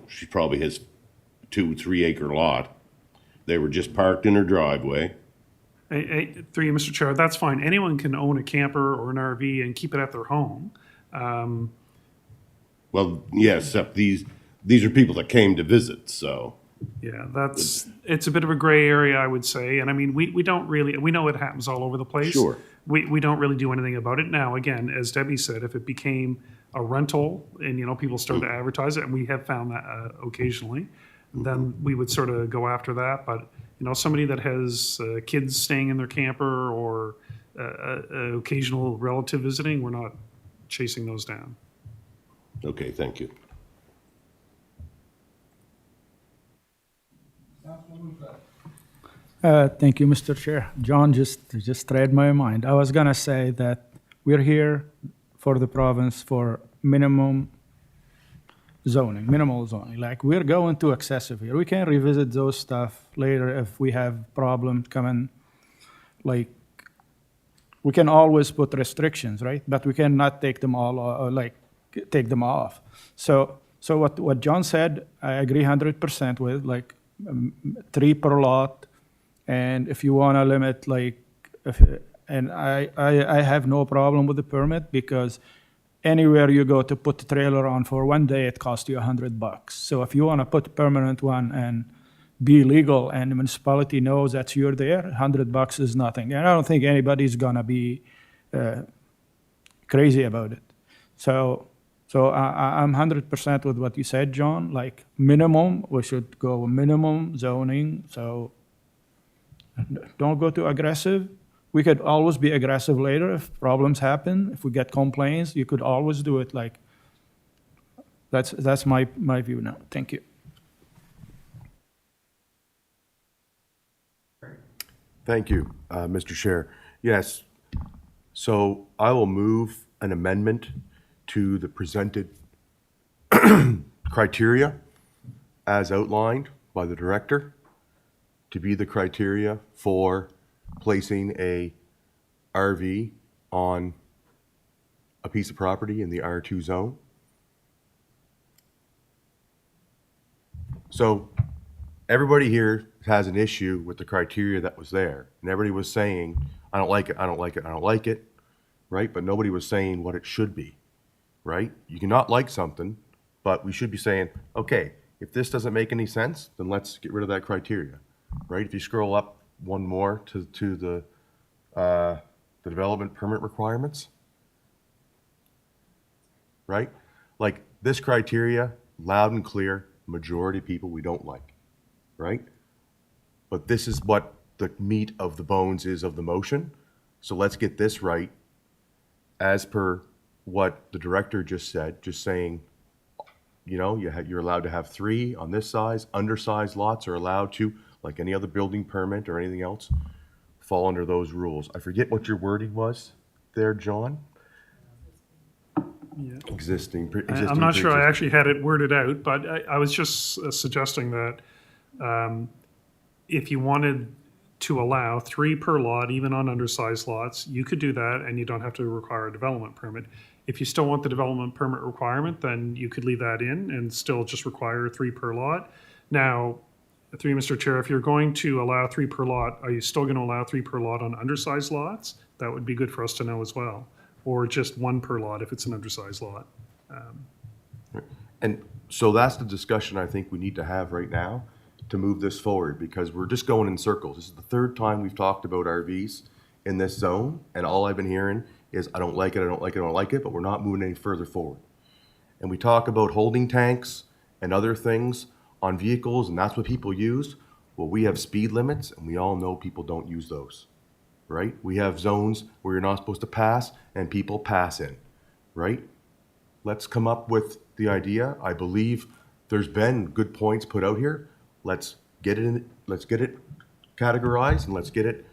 she probably has 2-3 acre lot. They were just parked in her driveway. Through you, Mr. Chair, that's fine. Anyone can own a camper or an RV and keep it at their home. Well, yes, except these are people that came to visit, so. Yeah, it's a bit of a gray area, I would say. And I mean, we don't really, we know it happens all over the place. Sure. We don't really do anything about it. Now, again, as Debbie said, if it became a rental and, people started to advertise it, and we have found that occasionally, then we would sort of go after that. But somebody that has kids staying in their camper or occasional relative visiting, we're not chasing those down. Okay, thank you. Thank you, Mr. Chair. John just read my mind. I was gonna say that we're here for the province for minimal zoning. Like, we're going too excessive here. We can revisit those stuff later if we have problems coming. Like, we can always put restrictions, right? But we cannot take them all, take them off. So what John said, I agree 100% with, like, 3 per lot. And if you want to limit, and I have no problem with the permit, because anywhere you go to put the trailer on for one day, it costs you $100. So if you want to put a permanent one and be legal, and the municipality knows that you're there, $100 is nothing. And I don't think anybody's gonna be crazy about it. So I'm 100% with what you said, John. Like, minimum, we should go minimum zoning. So don't go too aggressive. We could always be aggressive later if problems happen. If we get complaints, you could always do it. Like, that's my view now. Thank you. Thank you, Mr. Chair. Yes, so I will move an amendment to the presented criteria as outlined by the director to be the criteria for placing a RV on a piece of property in the R2 zone. So everybody here has an issue with the criteria that was there. And everybody was saying, I don't like it, I don't like it, I don't like it, right? But nobody was saying what it should be, right? You cannot like something, but we should be saying, okay, if this doesn't make any sense, then let's get rid of that criteria, right? If you scroll up one more to the development permit requirements, right? Like, this criteria, loud and clear, majority of people we don't like, right? But this is what the meat of the bones is of the motion. So let's get this right as per what the director just said, just saying, you're allowed to have 3 on this size. Undersized lots are allowed to, like any other building permit or anything else, fall under those rules. I forget what your wording was there, John. Yeah. Existing. I'm not sure I actually had it worded out, but I was just suggesting that if you wanted to allow 3 per lot, even on undersized lots, you could do that and you don't have to require a development permit. If you still want the development permit requirement, then you could leave that in and still just require 3 per lot. Now, through you, Mr. Chair, if you're going to allow 3 per lot, are you still going to allow 3 per lot on undersized lots? That would be good for us to know as well. Or just 1 per lot if it's an undersized lot. And so that's the discussion I think we need to have right now to move this forward, because we're just going in circles. This is the 3rd time we've talked about RVs in this zone, and all I've been hearing is, I don't like it, I don't like it, I don't like it, but we're not moving any further forward. And we talk about holding tanks and other things on vehicles, and that's what people use. Well, we have speed limits, and we all know people don't use those, right? We have zones where you're not supposed to pass, and people pass in, right? Let's come up with the idea. I believe there's been good points put out here. Let's get it in, let's get it categorized, and let's get it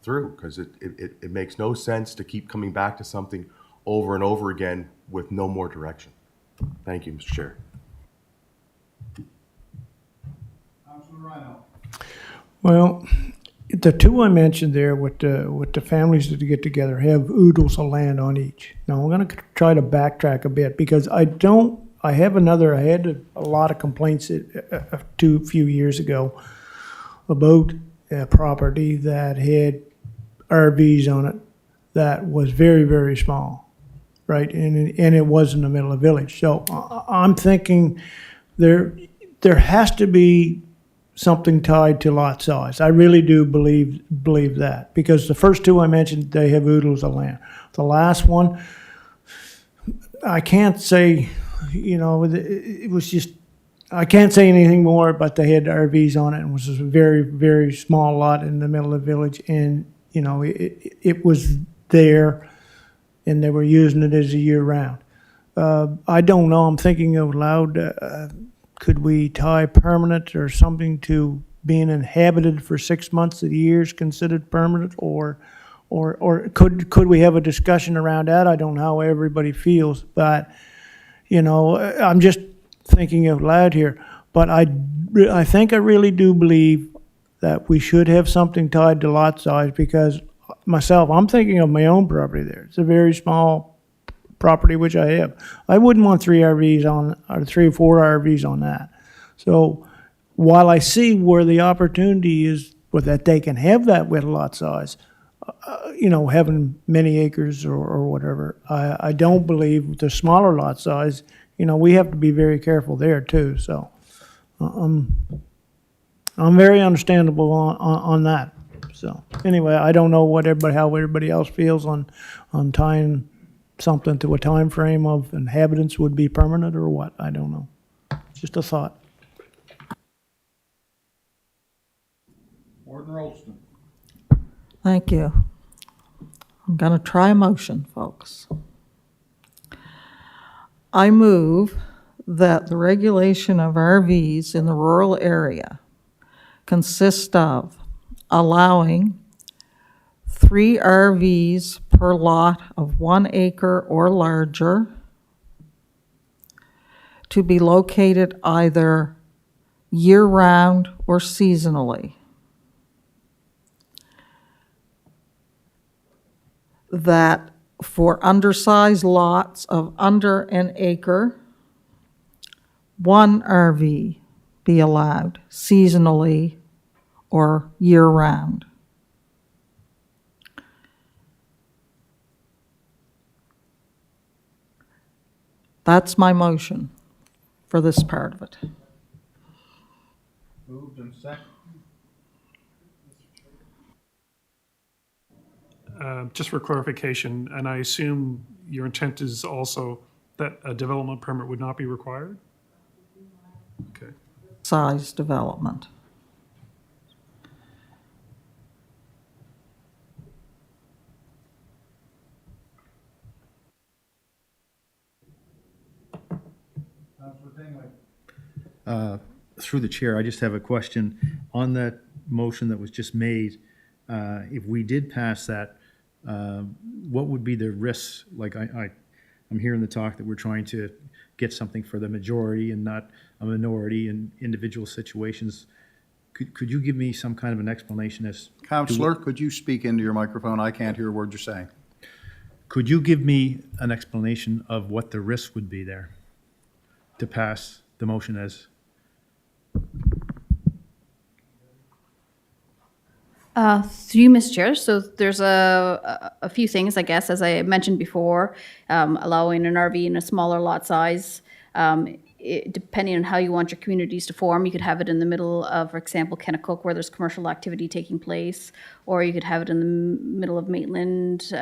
through, because it makes no sense to keep coming back to something over and over again with no more direction. Thank you, Mr. Chair. Councilman Rhino. Well, the 2 I mentioned there with the families that get together have oodles of land on each. Now, I'm going to try to backtrack a bit, because I had a lot of complaints a few years ago about a property that had RVs on it that was very, very small, right? And it was in the middle of the village. So I'm thinking there has to be something tied to lot size. I really do believe that, because the first 2 I mentioned, they have oodles of land. The last one, I can't say, it was just, I can't say anything more, but they had RVs on it, and it was a very, very small lot in the middle of the village, and, you know, it was there, and they were using it as a year-round. I don't know, I'm thinking out loud, could we tie permanent or something to being inhabited for 6 months of the year is considered permanent, or could we have a discussion around that? I don't know how everybody feels, but, you know, I'm just thinking out loud here, but I think I really do believe that we should have something tied to lot size, because myself, I'm thinking of my own property there. It's a very small property, which I have. I wouldn't want 3 RVs on, or 3 or 4 RVs on that. So while I see where the opportunity is, with that they can have that with lot size, you know, having many acres or whatever, I don't believe the smaller lot size, you know, we have to be very careful there too. So I'm very understandable on that. So anyway, I don't know how everybody else feels on tying something to a time frame of inhabitants would be permanent or what. I don't know. Just a thought. Warden Rolston. Thank you. I'm going to try a motion, folks. I move that the regulation of RVs in the rural area consist of allowing 3 RVs per lot of 1 acre or larger to be located either year-round or seasonally. That for undersized lots of under an acre, 1 RV be allowed seasonally or year-round. That's my motion for this part of it. Moved and seconded. Just for clarification, and I assume your intent is also that a development permit would not be required? Okay. Size development. Councilor Tingley. Through the chair, I just have a question. On that motion that was just made, if we did pass that, what would be the risks? Like I'm hearing the talk that we're trying to get something for the majority and not a minority in individual situations. Could you give me some kind of an explanation as? Counselor, could you speak into your microphone? I can't hear a word you're saying. Could you give me an explanation of what the risk would be there to pass the motion as? Through you, Mr. Chair, so there's a few things, I guess, as I mentioned before, allowing an RV in a smaller lot size. Depending on how you want your communities to form, you could have it in the middle of, for example, Kennecook, where there's commercial activity taking place, or you could have it in the middle of Maitland,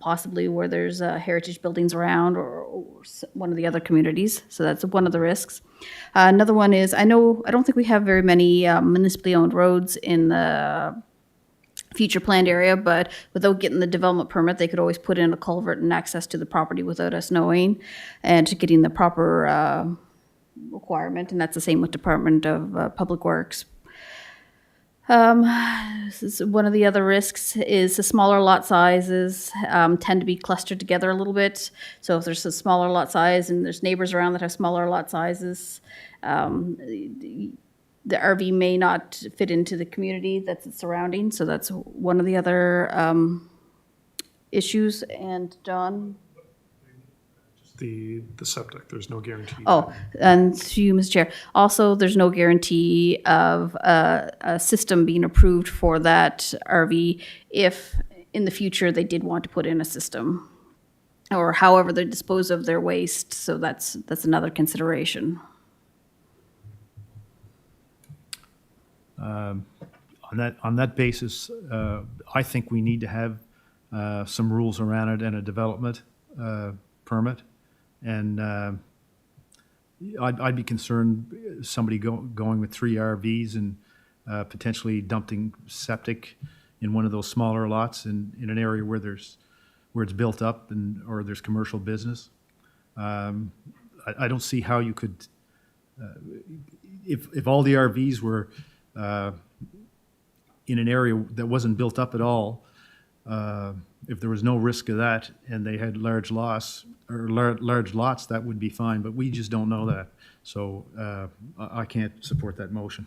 possibly where there's heritage buildings around, or one of the other communities. So that's one of the risks. Another one is, I don't think we have very many municipally owned roads in the future planned area, but without getting the development permit, they could always put in a culvert and access to the property without us knowing, and to getting the proper requirement, and that's the same with Department of Public Works. One of the other risks is the smaller lot sizes tend to be clustered together a little bit. So if there's a smaller lot size and there's neighbors around that have smaller lot sizes, the RV may not fit into the community that's surrounding. So that's one of the other issues. And John? The septic, there's no guarantee. Oh, and to you, Mr. Chair, also, there's no guarantee of a system being approved for that RV if in the future they did want to put in a system, or however they dispose of their waste. So that's another consideration. On that basis, I think we need to have some rules around it and a development permit. And I'd be concerned, somebody going with 3 RVs and potentially dumping septic in one of those smaller lots in an area where it's built up or there's commercial business. I don't see how you could, if all the RVs were in an area that wasn't built up at all, if there was no risk of that and they had large lots, that would be fine, but we just don't know that. So I can't support that motion.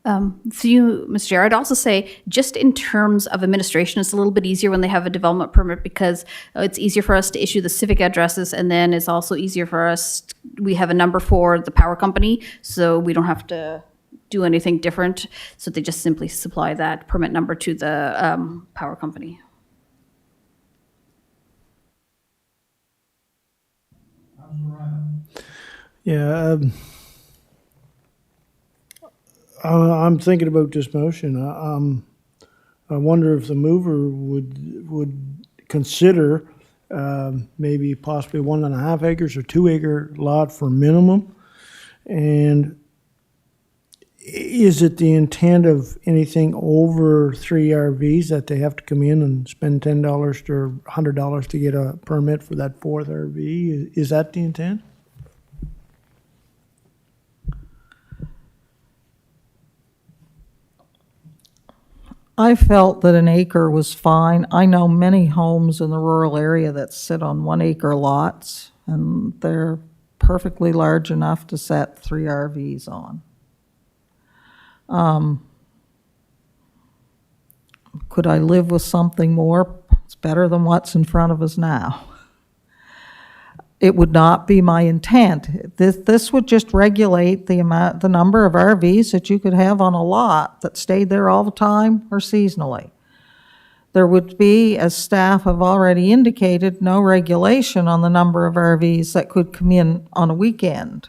For you, Mr. Chair, I'd also say, just in terms of administration, it's a little bit easier when they have a development permit because it's easier for us to issue the civic addresses, and then it's also easier for us, we have a number for the power company, so we don't have to do anything different. So they just simply supply that permit number to the power company. Yeah, I'm thinking about this motion. I wonder if the mover would consider maybe possibly 1.5 acres or 2 acre lot for minimum. And is it the intent of anything over 3 RVs that they have to come in and spend $10 to $100 to get a permit for that 4th RV? Is that the intent? I felt that an acre was fine. I know many homes in the rural area that sit on 1 acre lots, and they're perfectly large enough to set 3 RVs on. Could I live with something more? It's better than what's in front of us now. It would not be my intent. This would just regulate the number of RVs that you could have on a lot that stayed there all the time or seasonally. There would be, as staff have already indicated, no regulation on the number of RVs that could come in on a weekend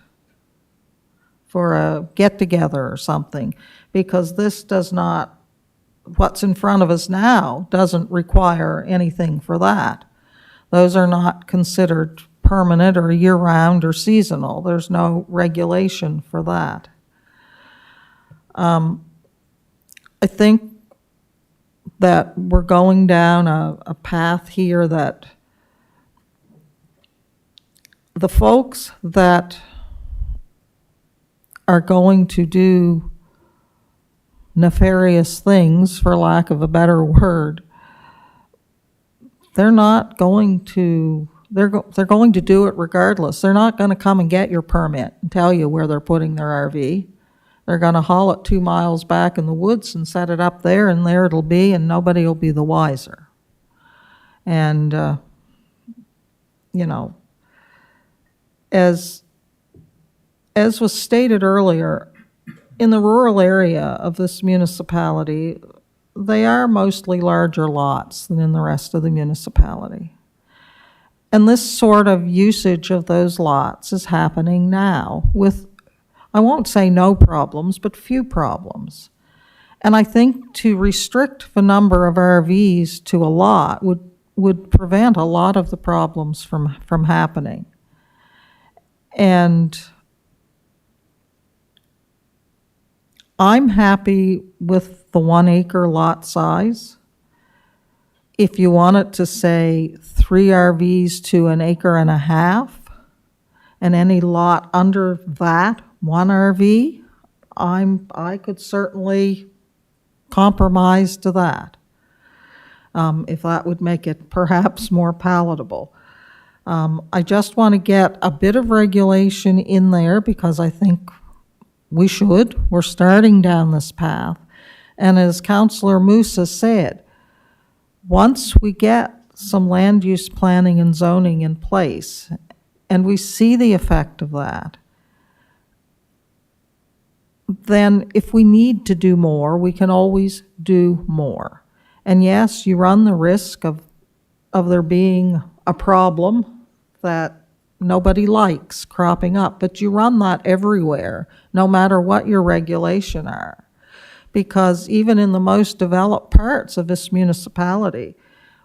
for a get-together or something, because this does not, what's in front of us now doesn't require anything for that. Those are not considered permanent or year-round or seasonal. There's no regulation for that. I think that we're going down a path here that the folks that are going to do nefarious things, for lack of a better word, they're not going to, they're going to do it regardless. They're not going to come and get your permit and tell you where they're putting their RV. They're going to haul it 2 miles back in the woods and set it up there, and there it'll be, and nobody will be the wiser. And, you know, as was stated earlier, in the rural area of this municipality, they are mostly larger lots than in the rest of the municipality. And this sort of usage of those lots is happening now with, I won't say no problems, but few problems. And I think to restrict the number of RVs to a lot would prevent a lot of the problems from happening. And I'm happy with the 1 acre lot size. If you want it to say 3 RVs to 1.5 acres, and any lot under that 1 RV, I could certainly compromise to that, if that would make it perhaps more palatable. I just want to get a bit of regulation in there because I think we should. We're starting down this path. And as Councillor Musa said, once we get some land use planning and zoning in place, and we see the effect of that, then if we need to do more, we can always do more. And yes, you run the risk of there being a problem that nobody likes cropping up, but you run that everywhere, no matter what your regulation are. Because even in the most developed parts of this municipality,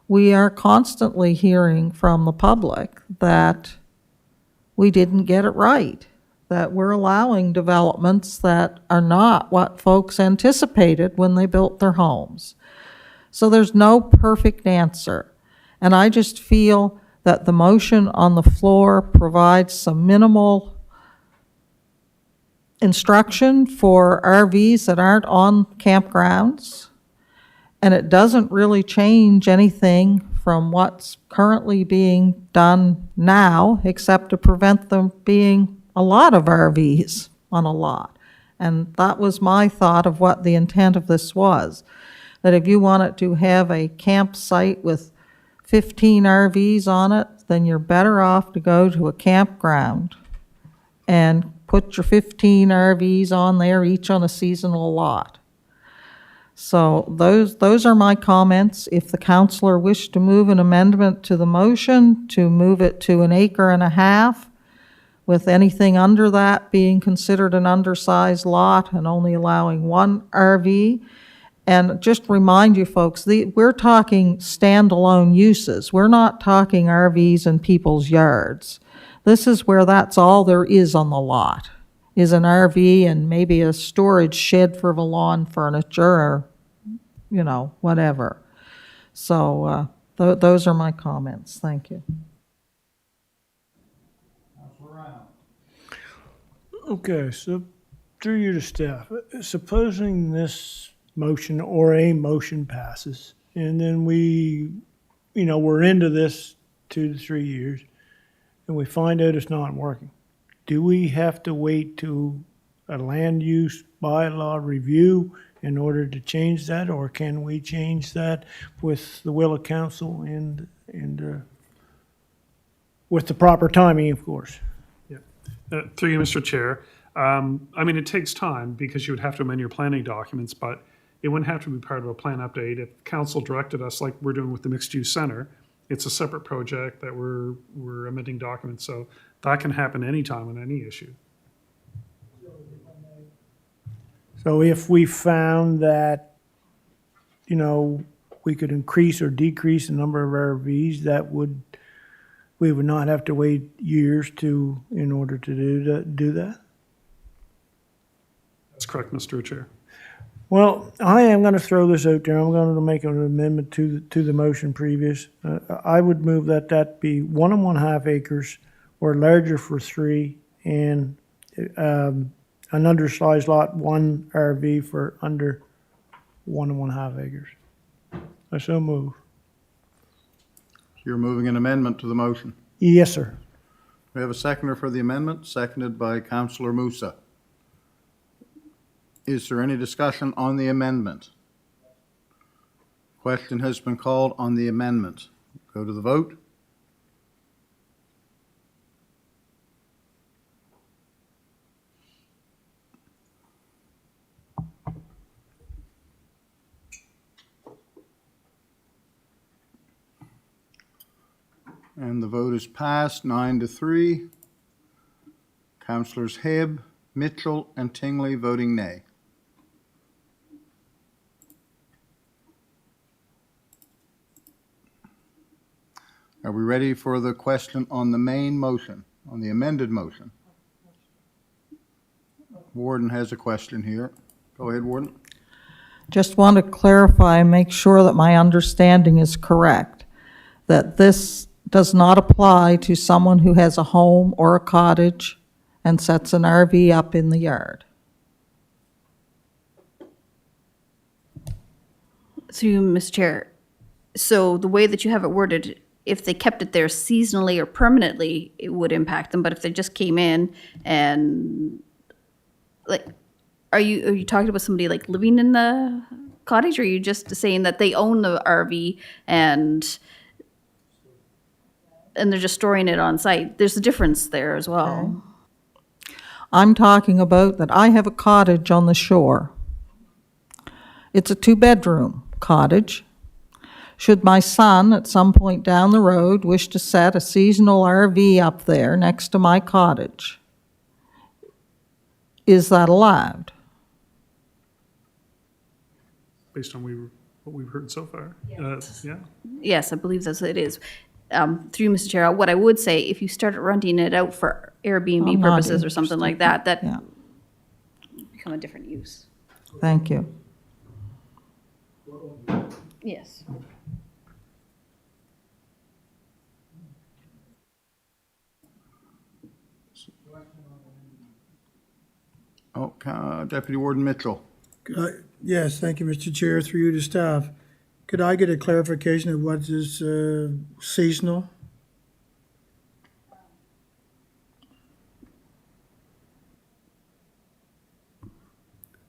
we are constantly hearing from the public that we didn't get it right, that we're allowing developments that are not what folks anticipated when they built their homes. So there's no perfect answer. And I just feel that the motion on the floor provides some minimal instruction for RVs that aren't on campgrounds, and it doesn't really change anything from what's currently being done now, except to prevent there being a lot of RVs on a lot. And that was my thought of what the intent of this was, that if you wanted to have a campsite with 15 RVs on it, then you're better off to go to a campground and put your 15 RVs on there, each on a seasonal lot. So those are my comments. If the councillor wished to move an amendment to the motion, to move it to 1.5 acres, with anything under that being considered an undersized lot and only allowing one RV. And just remind you folks, we're talking standalone uses. We're not talking RVs in people's yards. This is where that's all there is on the lot, is an RV and maybe a storage shed for the lawn furniture or, you know, whatever. So those are my comments. Thank you. Okay, so through you to staff, supposing this motion or a motion passes, and then we're into this 2 to 3 years, and we find out it's not working, do we have to wait to a land use bylaw review in order to change that, or can we change that with the will of council and with the proper timing, of course? Through you, Mr. Chair. I mean, it takes time because you would have to amend your planning documents, but it wouldn't have to be part of a plan update. If council directed us, like we're doing with the mixed-use center, it's a separate project that we're amending documents, so that can happen anytime on any issue. So if we found that, we could increase or decrease the number of RVs, we would not have to wait years in order to do that? That's correct, Mr. Chair. Well, I am going to throw this out there. I'm going to make an amendment to the motion previous. I would move that be 1 1/2 acres or larger for 3, and an undersized lot, 1 RV for under 1 1/2 acres. I so move. You're moving an amendment to the motion. Yes, sir. We have a seconder for the amendment, seconded by Councillor Musa. Is there any discussion on the amendment? Question has been called on the amendment. Go to the vote. And the vote is passed 9-3. Councillors Hebb, Mitchell, and Tingley voting nay. Are we ready for the question on the main motion, on the amended motion? Warden has a question here. Go ahead, Warden. Just want to clarify and make sure that my understanding is correct, that this does not apply to someone who has a home or a cottage and sets an RV up in the yard. Through you, Mr. Chair. So the way that you have it worded, if they kept it there seasonally or permanently, it would impact them. But if they just came in and, like, are you talking about somebody like living in the cottage, or are you just saying that they own the RV and they're just storing it on site? There's a difference there as well. Okay. I'm talking about that I have a cottage on the shore. It's a 2-bedroom cottage. Should my son, at some point down the road, wish to set a seasonal RV up there next to my cottage, is that allowed? Based on what we've heard so far. Yeah. Yes, I believe that's what it is. Through you, Mr. Chair, what I would say, if you started renting it out for Airbnb I'm not purposes or something like that, that Yeah, become a different use. thank you. Yes. Oh, Deputy Warden Mitchell. Yes, thank you, Mr. Chair, through you to staff. Could I get a clarification of what is seasonal?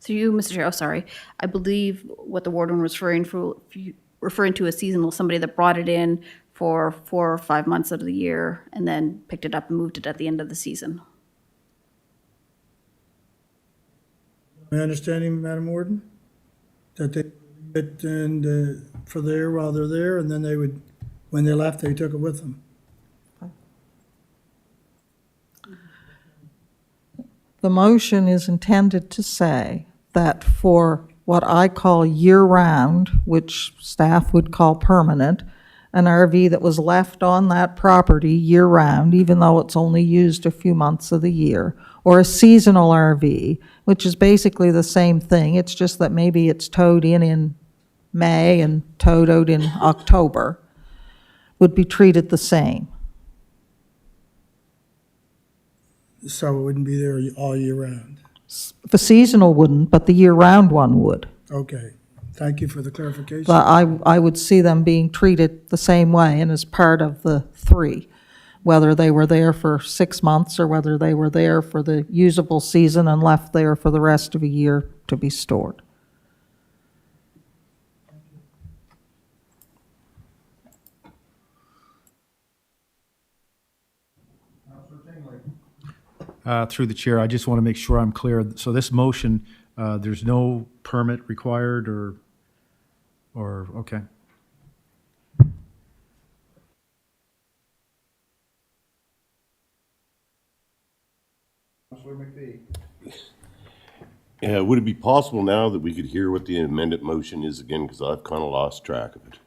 Through you, Mr. Chair, oh, sorry. I believe what the warden was referring to as seasonal, somebody that brought it in for 4 or 5 months out of the year and then picked it up and moved it at the end of the season. My understanding, Madam Warden, that they leave it and for there while they're there, and then they would, when they left, they took it with them. The motion is intended to say that for what I call year-round, which staff would call permanent, an RV that was left on that property year-round, even though it's only used a few months of the year, or a seasonal RV, which is basically the same thing. It's just that maybe it's towed in May and towed out in October, would be treated the same. So it wouldn't be there all year round. The seasonal wouldn't, but the year-round one would. Okay, thank you for the clarification. But I would see them being treated the same way and as part of the three, whether they were there for 6 months or whether they were there for the usable season and left there for the rest of a year to be stored. Through the chair, I just want to make sure I'm clear. So this motion, there's no permit required okay. Councilor McPhee. Yeah, would it be possible now that we could hear what the amended motion is again, because I've kind of lost track of it?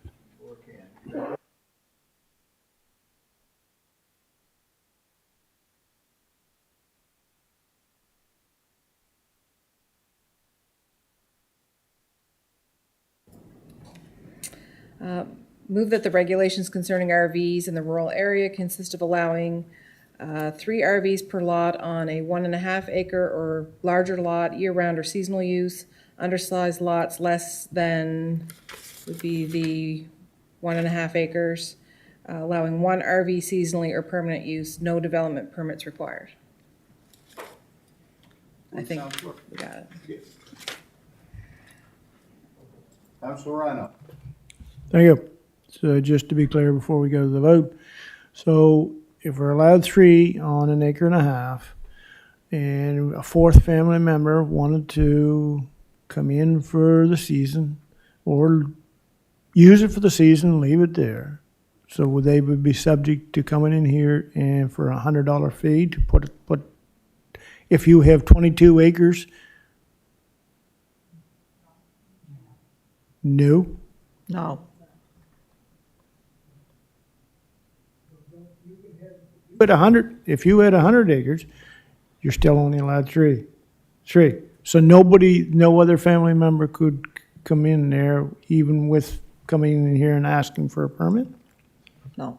Move that the regulations concerning RVs in the rural area consist of allowing 3 RVs per lot on a 1.5 acre or larger lot, year-round or seasonal use. Undersized lots less than would be the 1.5 acres, allowing 1 RV seasonally or permanent use, no development permits required. I think we got it. Councilor Rhino. Thank you. So just to be clear before we go to the vote, so if we're allowed 3 on 1.5 acres and a 4th family member wanted to come in for the season or use it for the season and leave it there, so would they be subject to coming in here and for $100 fee to put if you have 22 acres? No. No. If you had 100 acres, you're still only allowed 3. So no other family member could come in there, even with coming in here and asking for a permit? No.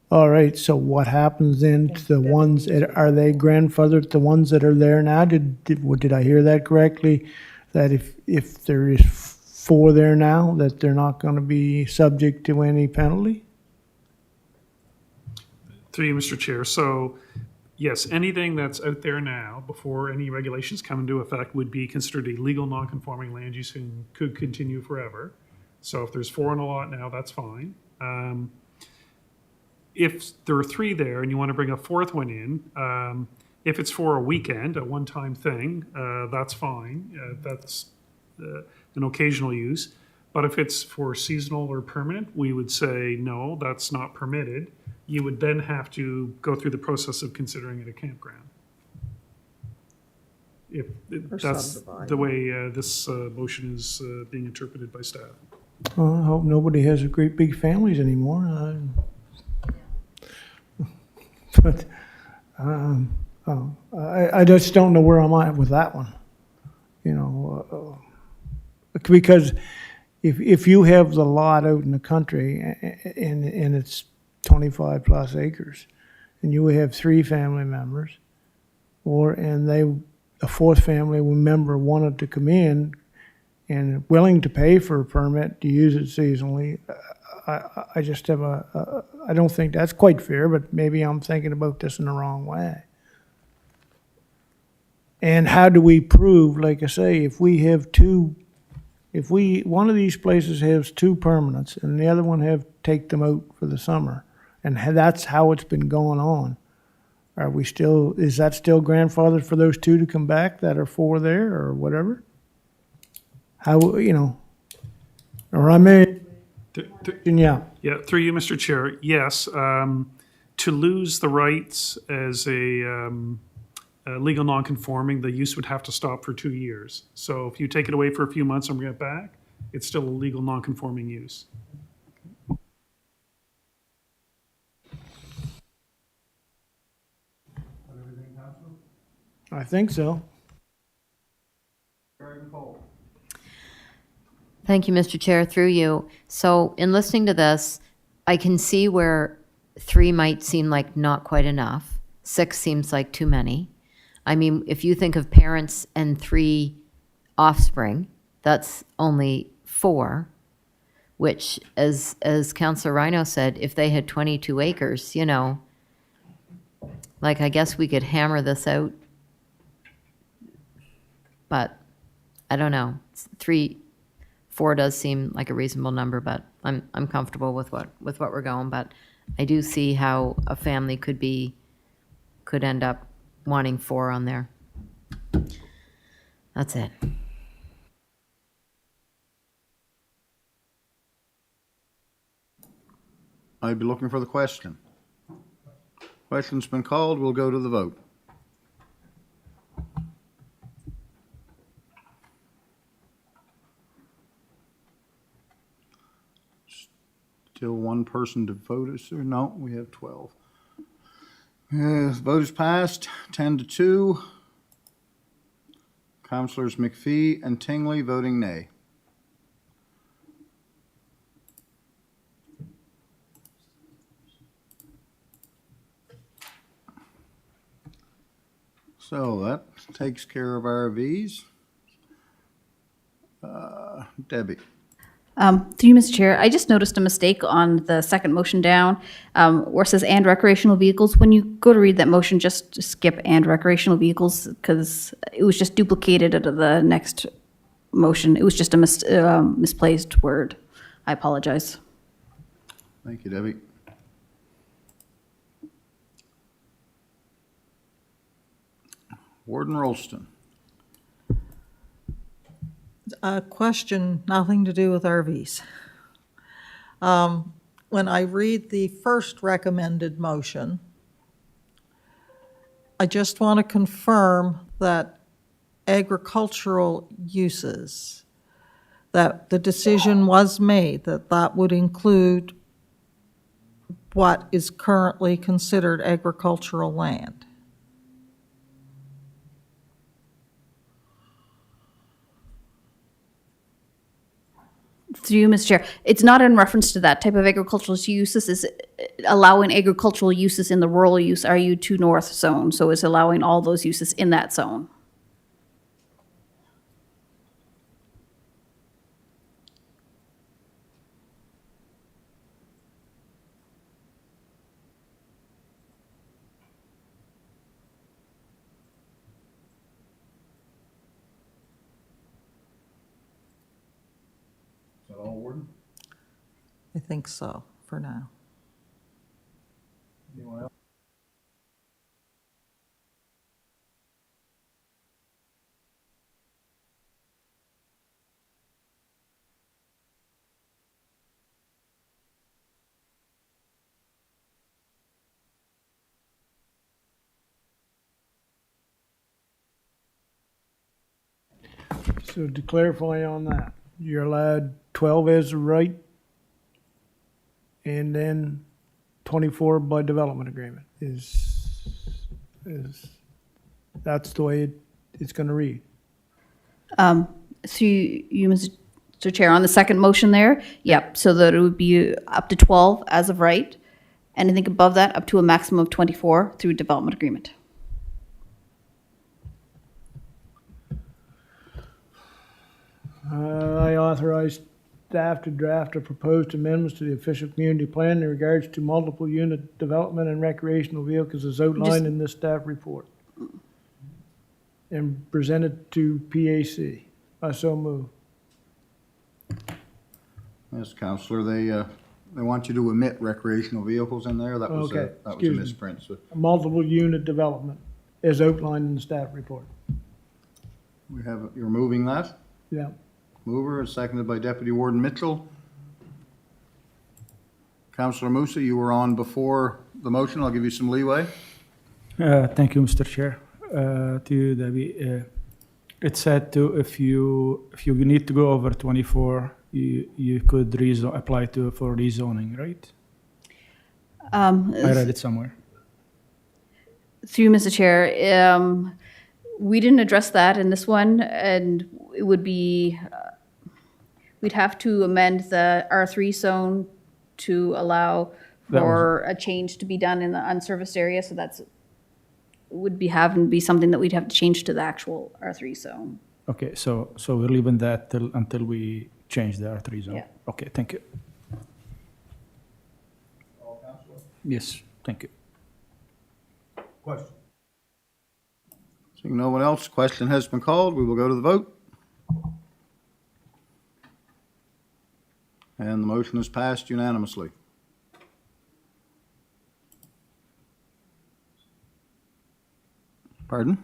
All right, so what happens then to the ones, are they grandfathered, the ones that are there now? Did I hear that correctly? That if there is 4 there now, that they're not going to be subject to any penalty? Through you, Mr. Chair. So, yes, anything that's out there now, before any regulations come into effect, would be considered a legal non-conforming land use and could continue forever. So if there's 4 in a lot now, that's fine. If there are 3 there and you want to bring a 4th one in, if it's for a weekend, a one-time thing, that's fine. That's an occasional use. But if it's for seasonal or permanent, we would say, no, that's not permitted. You would then have to go through the process of considering it a campground. if Or that's subdivided. the way this motion is being interpreted by staff. Well, I hope nobody has great big families anymore. But I just don't know where I'm at with that one. You know, because if you have the lot out in the country and it's 25 plus acres, and you have 3 family members, and a 4th family member wanted to come in and willing to pay for a permit to use it seasonally, I just have I don't think that's quite fair, but maybe I'm thinking about this in the wrong way. And how do we prove, like I say, if one of these places has 2 permanents and the other one take them out for the summer, and that's how it's been going on, is that still grandfathered for those 2 to come back that are 4 there or whatever? How, or I may, yeah. Yeah, through you, Mr. Chair. Yes, to lose the rights as a legal non-conforming, the use would have to stop for 2 years. So if you take it away for a few months and bring it back, it's still a legal non-conforming use. I think so. Thank you, Mr. Chair, through you. So in listening to this, I can see where 3 might seem like not quite enough. 6 seems like too many. I mean, if you think of parents and 3 offspring, that's only 4, which, as Councillor Rhino said, if they had 22 acres, like, I guess we could hammer this out. But I don't know. 4 does seem like a reasonable number, but I'm comfortable with what we're going. But I do see how a family could end up wanting 4 on there. That's it. I'd be looking for the question. Question's been called. We'll go to the vote. Still one person to vote. No, we have 12. Vote is passed, 10-2. Councillors McPhee and Tingley voting nay. So that takes care of RVs. Debbie. Through you, Mr. Chair, I just noticed a mistake on the second motion down, where it says "and recreational vehicles." When you go to read that motion, just skip "and recreational vehicles" because it was just duplicated out of the next motion. It was just a misplaced word. I apologize. Thank you, Debbie. Warden Rolston. A question, nothing to do with RVs. When I read the first recommended motion, I just want to confirm that agricultural uses, that the decision was made that that would include what is currently considered agricultural land. Through you, Mr. Chair, it's not in reference to that type of agricultural uses. It's allowing agricultural uses in the rural use RU2 North zone. So it's allowing all those uses in that zone. Is that all, Warden? I think so, for now. Anyone else? So to clarify on that, you're allowed 12 as of right, and then 24 by development agreement that's the way it's gonna read. So you, Mr. Chair, on the second motion there, yep, so that it would be up to 12 as of right. Anything above that, up to a maximum of 24 through development agreement. I authorize staff to draft a proposed amendments to the official community plan in regards to multiple unit development and recreational vehicles as outlined in this staff report. And present it to PAC. I so move. Yes, Counselor, they want you to omit recreational vehicles in there. That was Okay, a excuse me. misprint. So Multiple unit development as outlined in the staff report. you're moving that? Yeah. Mover is seconded by Deputy Warden Mitchell. Counselor Musa, you were on before the motion. I'll give you some leeway. Thank you, Mr. Chair. To you, Debbie. It said to if you need to go over 24, you could apply for rezoning, right? I read it somewhere. Through you, Mr. Chair, we didn't address that in this one, and it would be, we'd have to amend the R3 zone to allow for a change to be done in the unserviced area, so that's, would be having to be something that we'd have to change to the actual R3 zone. Okay, so we're leaving that until we change the R3 zone? Yeah. Okay, thank you. All Counselor? Yes, thank you. Question? Seeing no one else, question has been called. We will go to the vote. And the motion is passed unanimously. Pardon?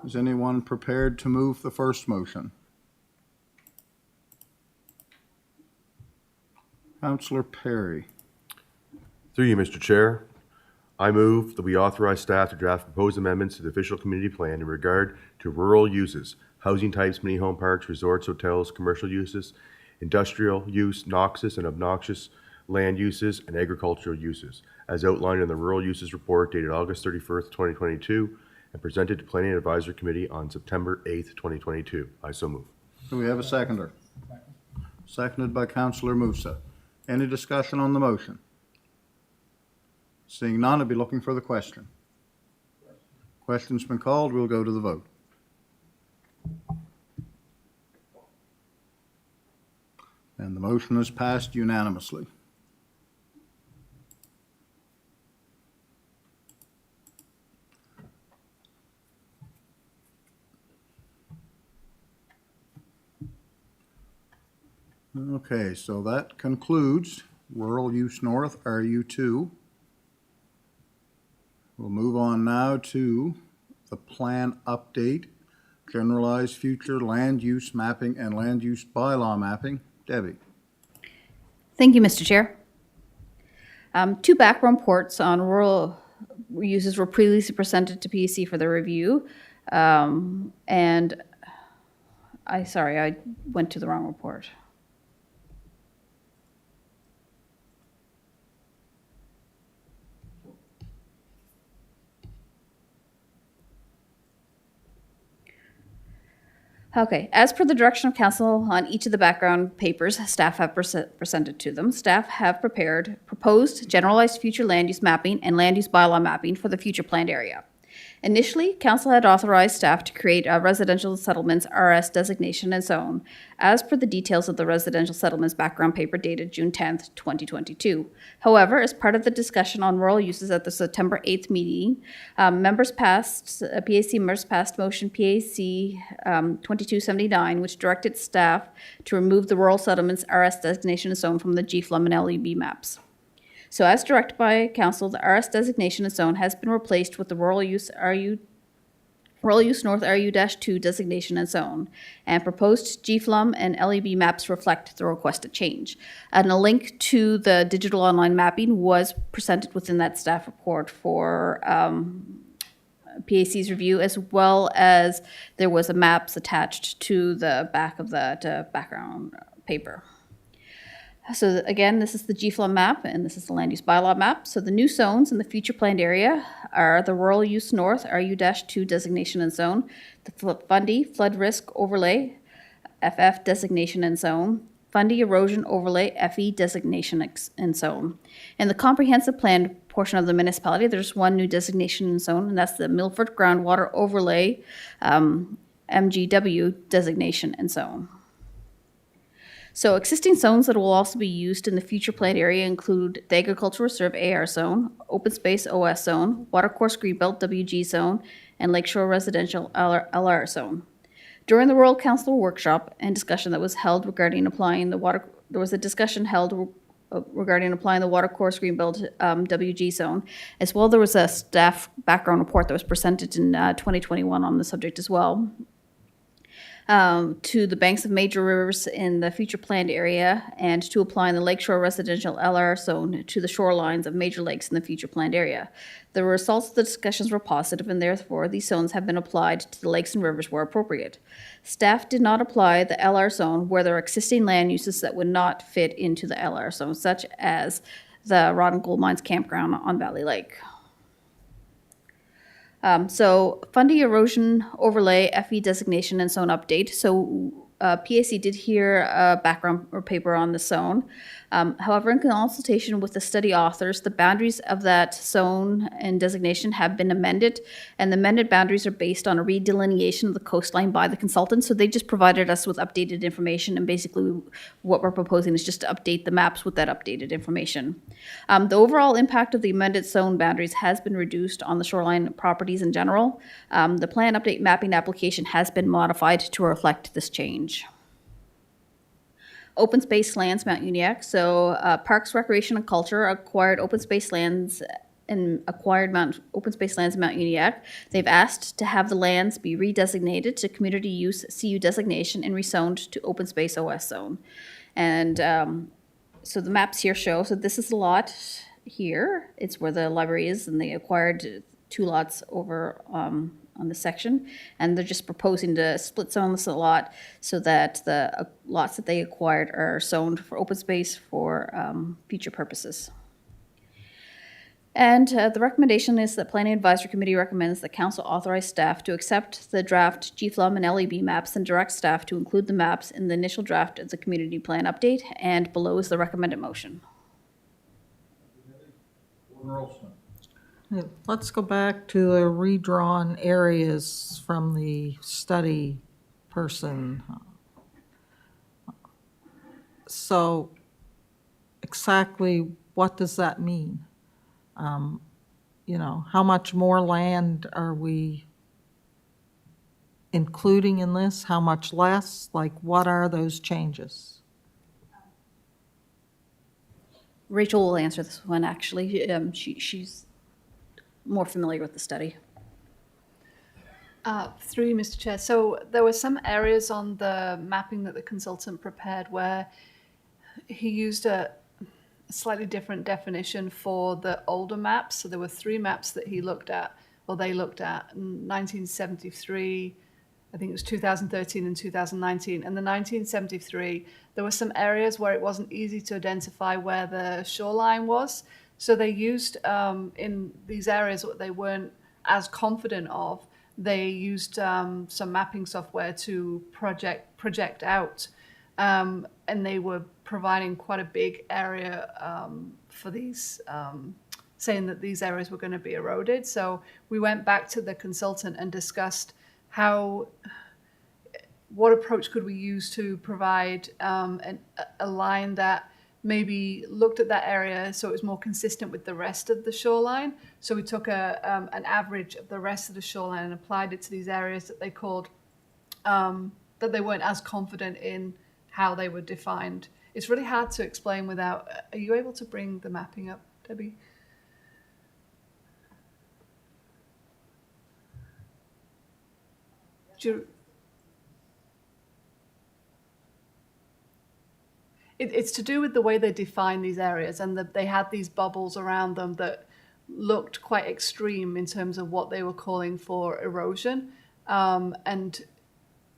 Is anyone prepared to move the first motion? Counselor Perry. Through you, Mr. Chair, I move that we authorize staff to draft proposed amendments to the official community plan in regard to rural uses, housing types, mini home parks, resorts, hotels, commercial uses, industrial use, noxious and obnoxious land uses, and agricultural uses, as outlined in the Rural Uses Report dated August 31st, 2022, and presented to Planning Advisory Committee on September 8th, 2022. I so move. Do we have a seconder? Seconded by Counselor Musa. Any discussion on the motion? Seeing none, I'd be looking for the question. Question's been called. We'll go to the vote. And the motion is passed unanimously. Okay, so that concludes Rural Use North, RU2. We'll move on now to the plan update, generalized future land use mapping and land use bylaw mapping. Debbie. Thank you, Mr. Chair. Two background reports on rural uses were previously presented to PEC for their review. And I went to the wrong report. Okay, as per the direction of council on each of the background papers staff have presented to them, staff have prepared proposed generalized future land use mapping and land use bylaw mapping for the future planned area. Initially, council had authorized staff to create a residential settlements RS designation and zone, as per the details of the residential settlements background paper dated June 10th, 2022. However, as part of the discussion on rural uses at the September 8th meeting, PAC members passed motion PAC 2279, which directed staff to remove the rural settlements RS designation and zone from the GFLUM and LEB maps. So as directed by council, the RS designation and zone has been replaced with the Rural Use North RU-2 designation and zone, and proposed GFLUM and LEB maps reflect the requested change. And a link to the digital online mapping was presented within that staff report for PAC's review, as well as there was a maps attached to the back of that background paper. So again, this is the GFLA map, and this is the land use bylaw map. So the new zones in the future planned area are the Rural Use North, RU-2 designation and zone, the Fundy Flood Risk Overlay, FF designation and zone, Fundy Erosion Overlay, FE designation and zone. In the comprehensive plan portion of the municipality, there's one new designation and zone, and that's the Milford Groundwater Overlay, MGW designation and zone. So existing zones that will also be used in the future planned area include the Agricultural Reserve AR zone, Open Space OS zone, Watercourse Greenbelt WG zone, and Lakeshore Residential LR zone. During the Rural Council workshop and discussion that was held regarding applying the regarding applying the Watercourse Greenbelt WG zone. As well, there was a staff background report that was presented in 2021 on the subject as well. To the banks of major rivers in the future planned area, and to applying the Lakeshore Residential LR zone to the shorelines of major lakes in the future planned area. The results of the discussions were positive, and therefore these zones have been applied to the lakes and rivers where appropriate. Staff did not apply the LR zone where there are existing land uses that would not fit into the LR zone, such as the Rod and Gold Mines campground on Valley Lake. So Fundy Erosion Overlay, FE designation and zone update. So PAC did hear a background or paper on the zone. However, in consultation with the study authors, the boundaries of that zone and designation have been amended, and the amended boundaries are based on a redelineation of the coastline by the consultant. So they just provided us with updated information, and basically what we're proposing is just to update the maps with that updated information. The overall impact of the amended zone boundaries has been reduced on the shoreline properties in general. The plan update mapping application has been modified to reflect this change. Open space lands, Mount Uniacke. So Parks, Recreation, and Culture acquired open space lands in Mount Uniacke. They've asked to have the lands be redesignated to community use CU designation and rezoned to open space OS zone. And so the maps here show, so this is the lot here. It's where the library is, and they acquired 2 lots over on the section, and they're just proposing to split zone this lot so that the lots that they acquired are zoned for open space for future purposes. And the recommendation is that Planning Advisory Committee recommends that Council authorize staff to accept the draft GFLUM and LEB maps and direct staff to include the maps in the initial draft of the community plan update, and below is the recommended motion. Let's go back to the redrawn areas from the study person. So exactly what does that mean? You know, how much more land are we including in this? How much less? Like, what are those changes? Rachel will answer this one, actually. She's more familiar with the study. Through you, Mr. Chair. So there were some areas on the mapping that the consultant prepared where he used a slightly different definition for the older maps. So there were 3 maps that he looked at, or they looked at, in 1973, I think it was 2013 and 2019. And the 1973, there were some areas where it wasn't easy to identify where the shoreline was. So they used, in these areas what they weren't as confident of, they used some mapping software to project out. And they were providing quite a big area for these, saying that these areas were going to be eroded. So we went back to the consultant and discussed what approach could we use to provide a line that maybe looked at that area so it was more consistent with the rest of the shoreline. So we took an average of the rest of the shoreline and applied it to these areas that they called, that they weren't as confident in how they were defined. It's really hard to explain without, are you able to bring the mapping up, Debbie? It's to do with the way they define these areas, and that they had these bubbles around them that looked quite extreme in terms of what they were calling for erosion. And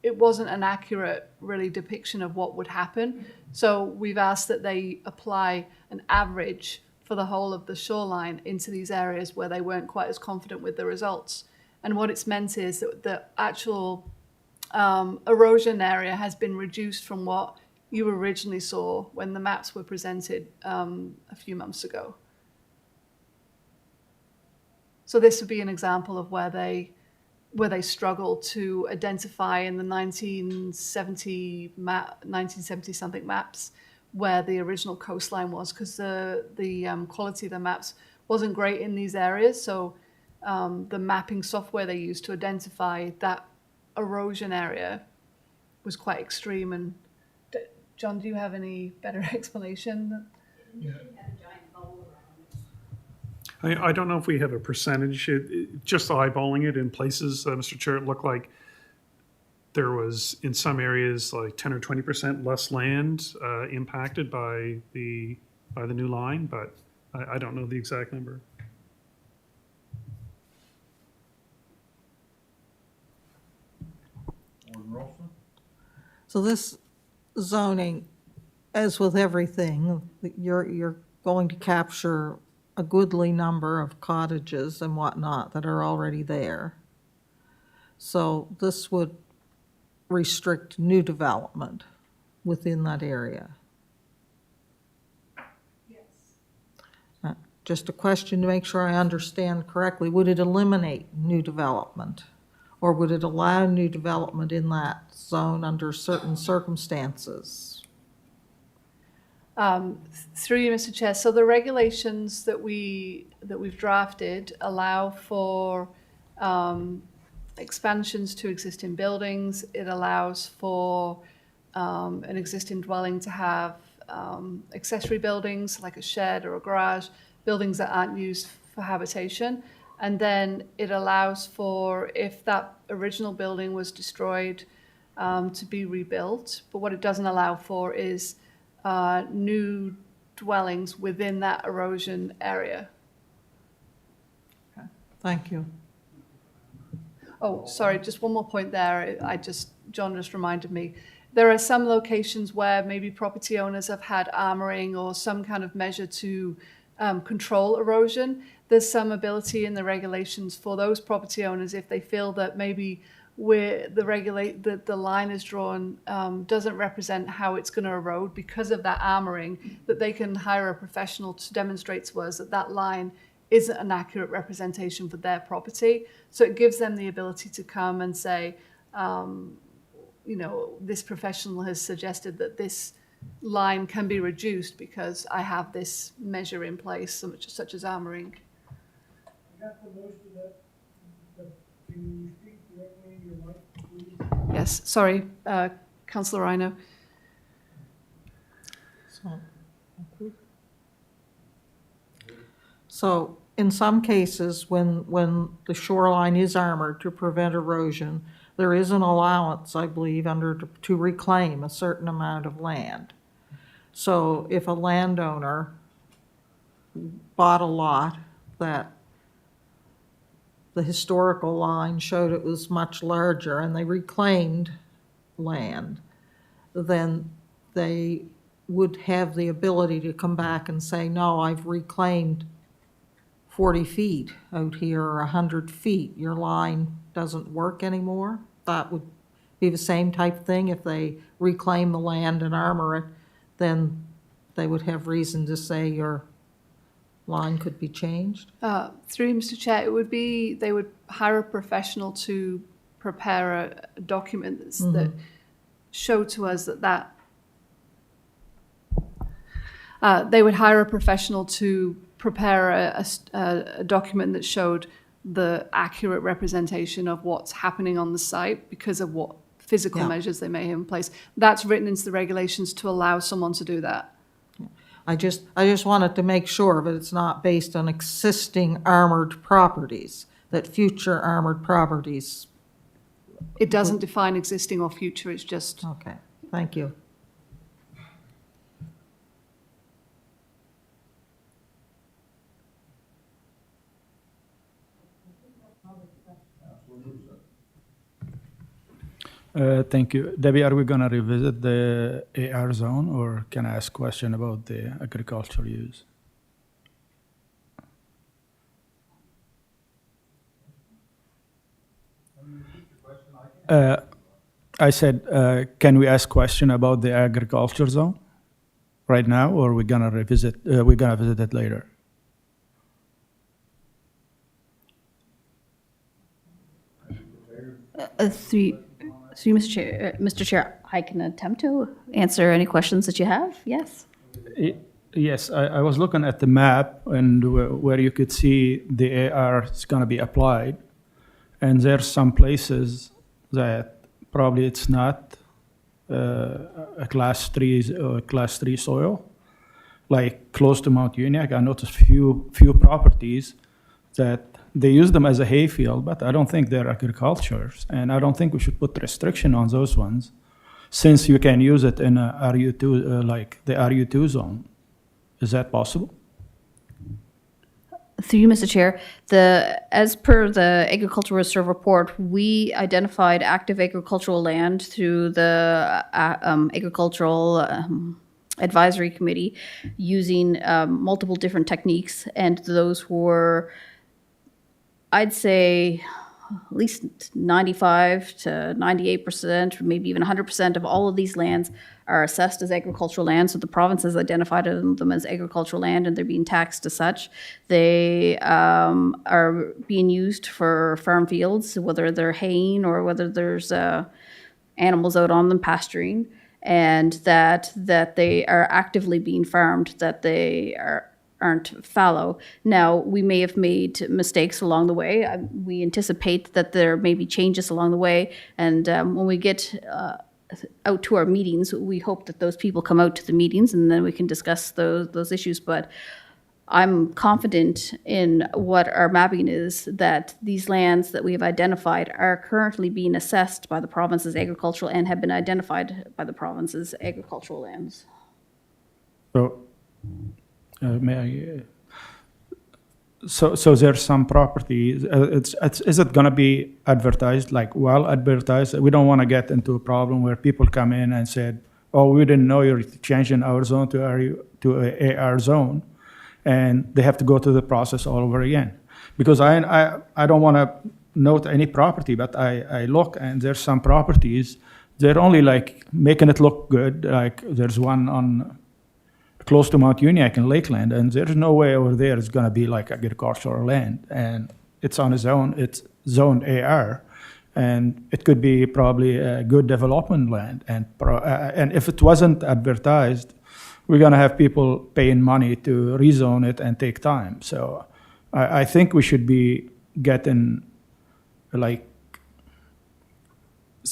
it wasn't an accurate, really, depiction of what would happen. So we've asked that they apply an average for the whole of the shoreline into these areas where they weren't quite as confident with the results. And what it's meant is that the actual erosion area has been reduced from what you originally saw when the maps were presented a few months ago. So this would be an example of where they struggled to identify in the 1970 something maps where the original coastline was, because the quality of the maps wasn't great in these areas. So the mapping software they used to identify that erosion area was quite extreme. And John, do you have any better explanation? I don't know if we have a percentage. Just eyeballing it in places, Mr. Chair, it looked like there was, in some areas, like 10 or 20% less land impacted by the new line, but I don't know the exact number. Warden Rolston? So this zoning, as with everything, you're going to capture a goodly number of cottages and whatnot that are already there. So this would restrict new development within that area. Yes. Just a question to make sure I understand correctly. Would it eliminate new development? Or would it allow new development in that zone under certain circumstances? Through you, Mr. Chair. So the regulations that we've drafted allow for expansions to existing buildings. It allows for an existing dwelling to have accessory buildings like a shed or a garage, buildings that aren't used for habitation. And then it allows for, if that original building was destroyed, to be rebuilt. But what it doesn't allow for is new dwellings within that erosion area. Okay. Thank you. Oh, sorry, just one more point there. John just reminded me. There are some locations where maybe property owners have had armoring or some kind of measure to control erosion. There's some ability in the regulations for those property owners, if they feel that maybe where the line is drawn doesn't represent how it's going to erode because of that armoring, that they can hire a professional to demonstrate to us that that line isn't an accurate representation for their property. So it gives them the ability to come and say, this professional has suggested that this line can be reduced because I have this measure in place, such as armoring. Can you speak directly in your mic, please? Yes, sorry, Councillor Rhino. So in some cases, when the shoreline is armored to prevent erosion, there is an allowance, I believe, to reclaim a certain amount of land. So if a landowner bought a lot that the historical line showed it was much larger and they reclaimed land, then they would have the ability to come back and say, no, I've reclaimed 40 feet out here or 100 feet. Your line doesn't work anymore. That would be the same type thing. If they reclaim the land and armor it, then they would have reason to say your line could be changed. Through you, Mr. Chair, it would be they would hire a professional to prepare a document that showed to us that they would hire a professional to prepare a document that showed the accurate representation of what's happening on the site because of what physical measures they may have in place. That's written into the regulations to allow someone to do that. I just wanted to make sure that it's not based on existing armored properties, that future armored properties. It doesn't define existing or future, it's just... Okay, thank you. Thank you. Debbie, are we going to revisit the AR zone, or can I ask a question about the agricultural use? I said, can we ask question about the agriculture zone right now, or we're going to revisit, we're going to visit it later? Through Mr. Chair, I can attempt to answer any questions that you have. Yes. Yes, I was looking at the map and where you could see the AR is going to be applied. And there's some places that probably it's not a class 3 soil, like close to Mount Uniacke. I noticed few properties that they use them as a hayfield, but I don't think they're agricultures, and I don't think we should put restriction on those ones, since you can use it in a RU2, like the RU2 zone. Is that possible? Through you, Mr. Chair, as per the Agricultural Reserve Report, we identified active agricultural land through the Agricultural Advisory Committee using multiple different techniques, and those were, I'd say, at least 95 to 98%, maybe even 100% of all of these lands are assessed as agricultural land. So the province has identified them as agricultural land, and they're being taxed as such. They are being used for farm fields, whether they're haying or whether there's animals out on them pasturing, and that they are actively being farmed, that they aren't fallow. Now, we may have made mistakes along the way. We anticipate that there may be changes along the way, and when we get out to our meetings, we hope that those people come out to the meetings, and then we can discuss those issues. But I'm confident in what our mapping is, that these lands that we have identified are currently being assessed by the province as agricultural and have been identified by the province as agricultural lands. So, So there's some property. Is it going to be advertised, like well advertised? We don't want to get into a problem where people come in and said, "Oh, we didn't know you're changing our zone to a AR zone," and they have to go through the process all over again. Because I don't want to note any property, but I look and there's some properties, they're only like making it look good. Like there's one on close to Mount Uniacke in Lakeland, and there's no way over there it's going to be like agricultural land, and it's on its own, it's zoned AR, and it could be probably a good development land, and if it wasn't advertised, we're going to have people paying money to rezone it and take time. So I think we should be getting, like,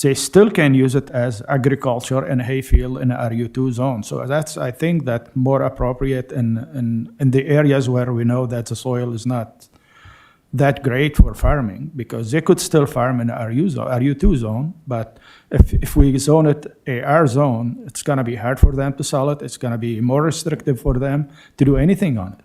they still can use it as agriculture and hayfield in a RU2 zone. So that's, I think, that more appropriate in the areas where we know that the soil is not that great for farming, because they could still farm in a RU2 zone, but if we zone it AR zone, it's going to be hard for them to sell it. It's going to be more restrictive for them to do anything on it.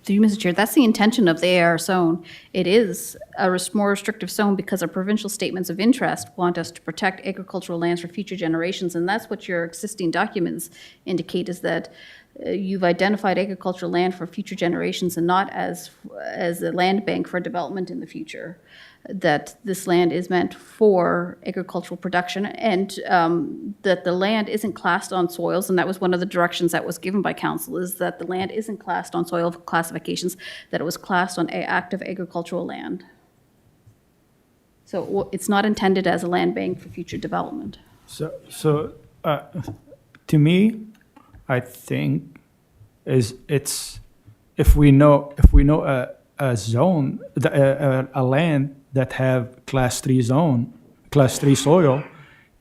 Through you, Mr. Chair, that's the intention of the AR zone. It is a more restrictive zone because our provincial statements of interest want us to protect agricultural lands for future generations, and that's what your existing documents indicate, is that you've identified agricultural land for future generations and not as a land bank for development in the future. That this land is meant for agricultural production, and that the land isn't classed on soils, and that was one of the directions that was given by council, is that the land isn't classed on soil classifications, that it was classed on active agricultural land. So it's not intended as a land bank for future development. So to me, I think it's if we know a zone, a land that have class 3 soil,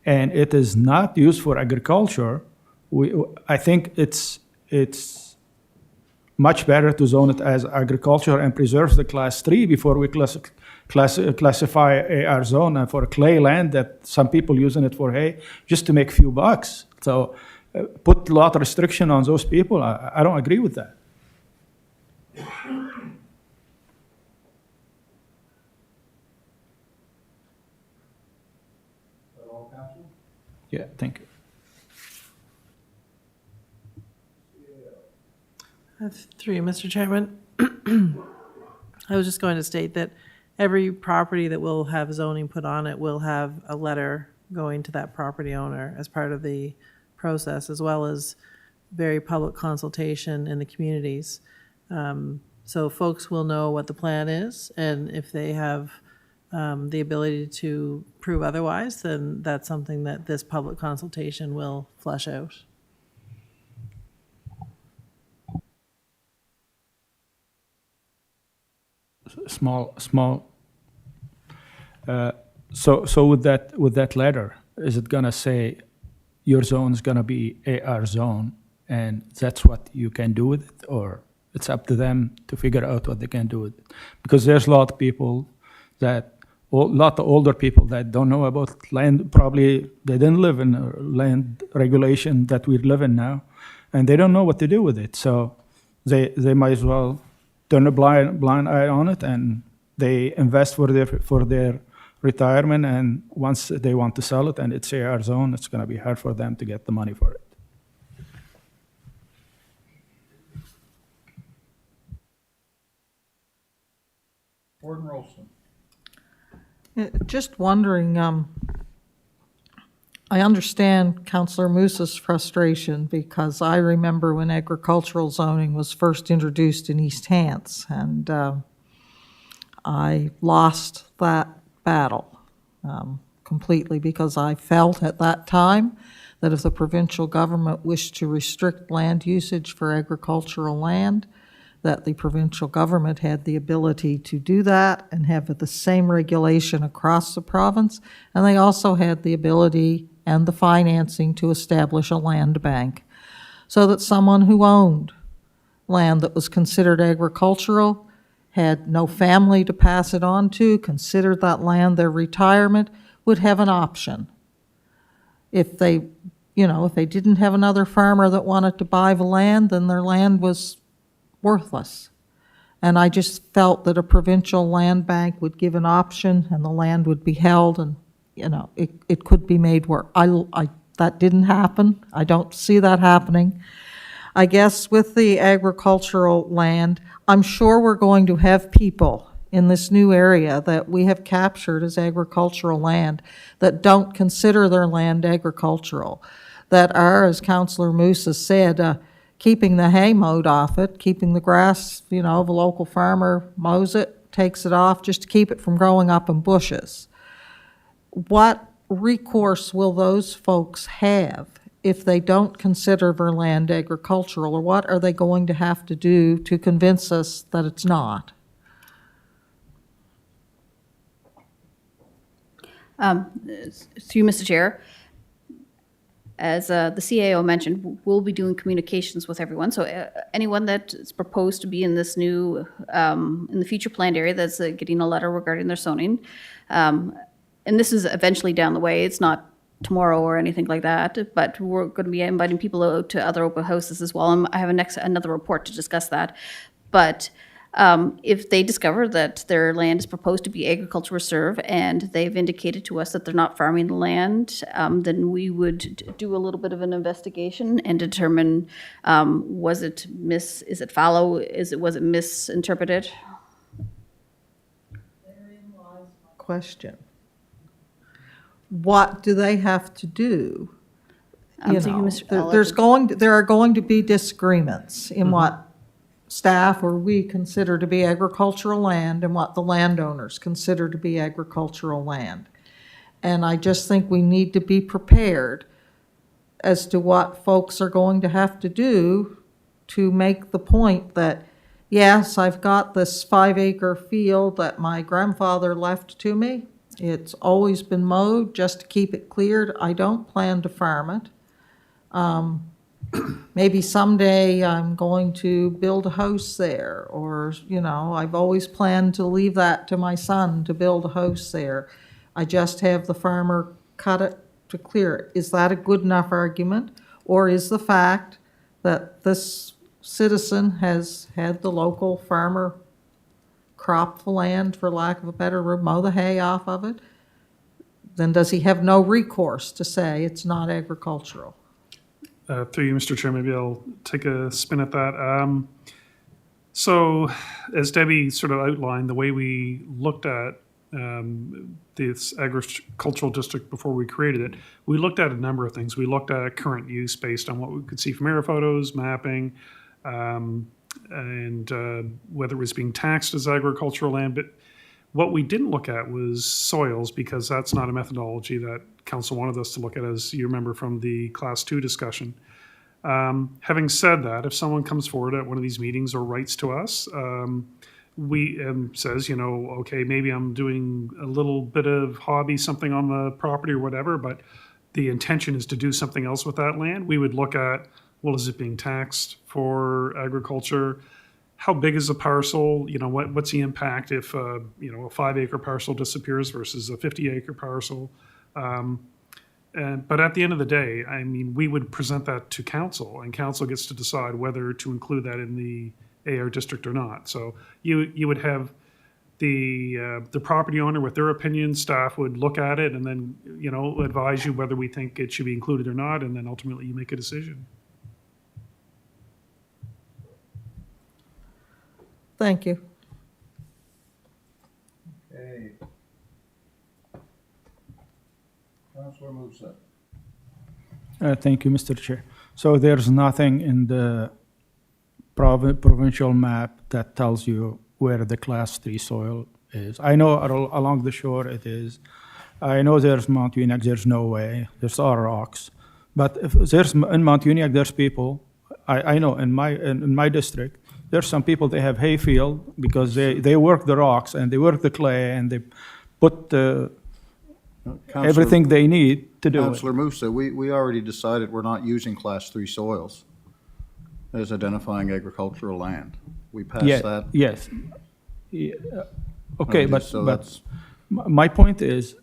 and it is not used for agriculture, I think it's much better to zone it as agriculture and preserve the class 3 before we classify AR zone for clay land that some people using it for hay just to make a few bucks. So put a lot of restriction on those people. I don't agree with that. all, Council. Yeah, thank you. I have three, Mr. Chairman. I was just going to state that every property that will have zoning put on it will have a letter going to that property owner as part of the process, as well as very public consultation in the communities. So folks will know what the plan is, and if they have the ability to prove otherwise, then that's something that this public consultation will flesh out. Small. So with that letter, is it gonna say your zone is gonna be AR zone, and that's what you can do with it, or it's up to them to figure out what they can do with it? Because there's a lot of people lot of older people that don't know about land. Probably they didn't live in land regulation that we live in now, and they don't know what to do with it. So they might as well turn a blind eye on it, and they invest for their retirement. And once they want to sell it and it's AR zone, it's going to be hard for them to get the money for it. Warden Rolston. Just wondering, I understand Councillor Moose's frustration, because I remember when agricultural zoning was first introduced in East Hants, and I lost that battle completely, because I felt at that time that if the provincial government wished to restrict land usage for agricultural land, that the provincial government had the ability to do that and have the same regulation across the province, and they also had the ability and the financing to establish a land bank, so that someone who owned land that was considered agricultural, had no family to pass it on to, considered that land their retirement, would have an option. If they didn't have another farmer that wanted to buy the land, then their land was worthless. And I just felt that a provincial land bank would give an option, and the land would be held, and it could be made work. That didn't happen. I don't see that happening. I guess with the agricultural land, I'm sure we're going to have people in this new area that we have captured as agricultural land that don't consider their land agricultural, that are, as Councillor Moose has said, keeping the hay mowed off it, keeping the grass, the local farmer mows it, takes it off just to keep it from growing up in bushes. What recourse will those folks have if they don't consider their land agricultural, or what are they going to have to do to convince us that it's not? Through Mr. Chair, as the CAO mentioned, we'll be doing communications with everyone. So anyone that is proposed to be in this new, in the future planned area that's getting a letter regarding their zoning, and this is eventually down the way, it's not tomorrow or anything like that, but we're going to be inviting people out to other open houses as well. And I have another report to discuss that. But if they discover that their land is proposed to be agriculture reserve and they've indicated to us that they're not farming the land, then we would do a little bit of an investigation and determine, is it fallow? Was it misinterpreted? Therein lies my question. What do they have to do? There are going to be disagreements in what staff or we consider to be agricultural land and what the landowners consider to be agricultural land. And I just think we need to be prepared as to what folks are going to have to do to make the point that, yes, I've got this 5-acre field that my grandfather left to me. It's always been mowed just to keep it cleared. I don't plan to farm it. Maybe someday I'm going to build a house there, or, I've always planned to leave that to my son to build a house there. I just have the farmer cut it to clear it. Is that a good enough argument? Or is the fact that this citizen has had the local farmer crop the land, for lack of a better word, mow the hay off of it, then does he have no recourse to say it's not agricultural? Through you, Mr. Chair, maybe I'll take a spin at that. So, as Debbie sort of outlined, the way we looked at this agricultural district before we created it, we looked at a number of things. We looked at current use based on what we could see from air photos, mapping, and whether it was being taxed as agricultural land. But what we didn't look at was soils, because that's not a methodology that council wanted us to look at, as you remember from the Class 2 discussion. Having said that, if someone comes forward at one of these meetings or writes to us, says, okay, maybe I'm doing a little bit of hobby, something on the property or whatever, but the intention is to do something else with that land, we would look at, well, is it being taxed for agriculture? How big is the parcel? What's the impact if, a 5-acre parcel disappears versus a 50-acre parcel? But at the end of the day, I mean, we would present that to council, and council gets to decide whether to include that in the AR district or not. So you would have the property owner with their opinion, staff would look at it and then, advise you whether we think it should be included or not, and then ultimately you make a decision. Thank you. Okay. Councilor Musa. Thank you, Mr. Chair. So there's nothing in the provincial map that tells you where the Class 3 soil is. I know along the shore it is. I know there's Mount Uniacke, there's no way. There's all rocks. But if there's in Mount Uniacke, there's people. I know in my district, there's some people, they have hayfield because they work the rocks and they work the clay and they put everything they need to do Councilor it. Musa, we already decided we're not using Class 3 soils as identifying agricultural land. We passed that. Yes. Yeah, okay, but that's my point is,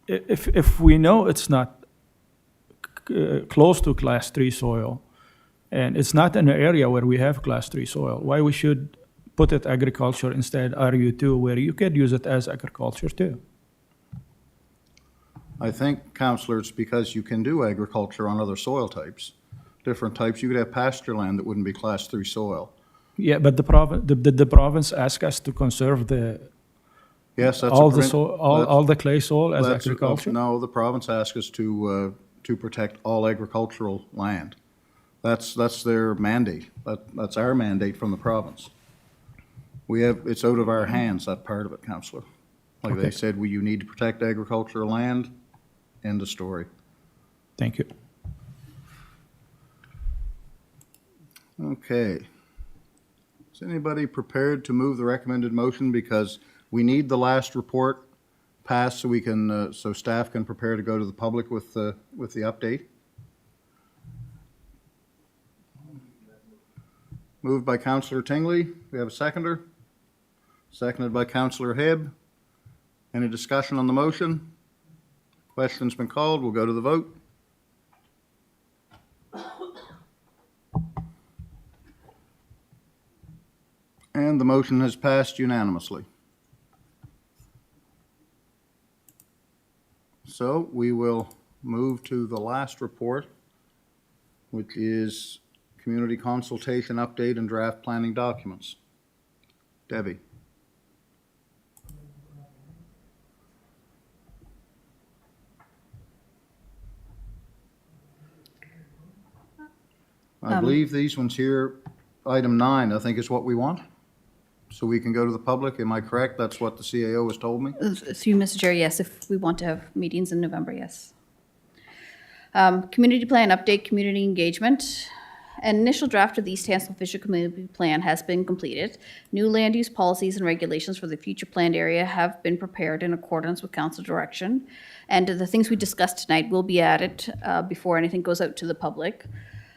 if we know it's not close to Class 3 soil, and it's not in an area where we have Class 3 soil, why we should put it agriculture instead RU2, where you could use it as agriculture too? I think, Councillor, it's because you can do agriculture on other soil types. Different types. You could have pasture land that wouldn't be Class 3 soil. Yeah, but the province asked us to conserve Yes, that's all the clay soil as agriculture. No, the province asked us to protect all agricultural land. That's their mandate. That's our mandate from the province. It's out of our hands, that part of it, Councillor. Like Okay. they said, you need to protect agricultural land. End of story. Thank you. Okay. Is anybody prepared to move the recommended motion? Because we need the last report passed so we can, so staff can prepare to go to the public with the update. Moved by Councillor Tingley. We have a seconder. Seconded by Councillor Hebb. Any discussion on the motion? Question's been called. We'll go to the vote. And the motion has passed unanimously. So we will move to the last report, which is community consultation update and draft planning documents. Debbie. I believe these ones here, item 9, I think is what we want. So we can go to the public. Am I correct? That's what the CAO has told me. Through Mr. Chair, yes, if we want to have meetings in November, yes. Community plan update, community engagement. An initial draft of the East Hansel Fisher Community Plan has been completed. New land use policies and regulations for the future planned area have been prepared in accordance with council direction. And the things we discussed tonight will be added before anything goes out to the public.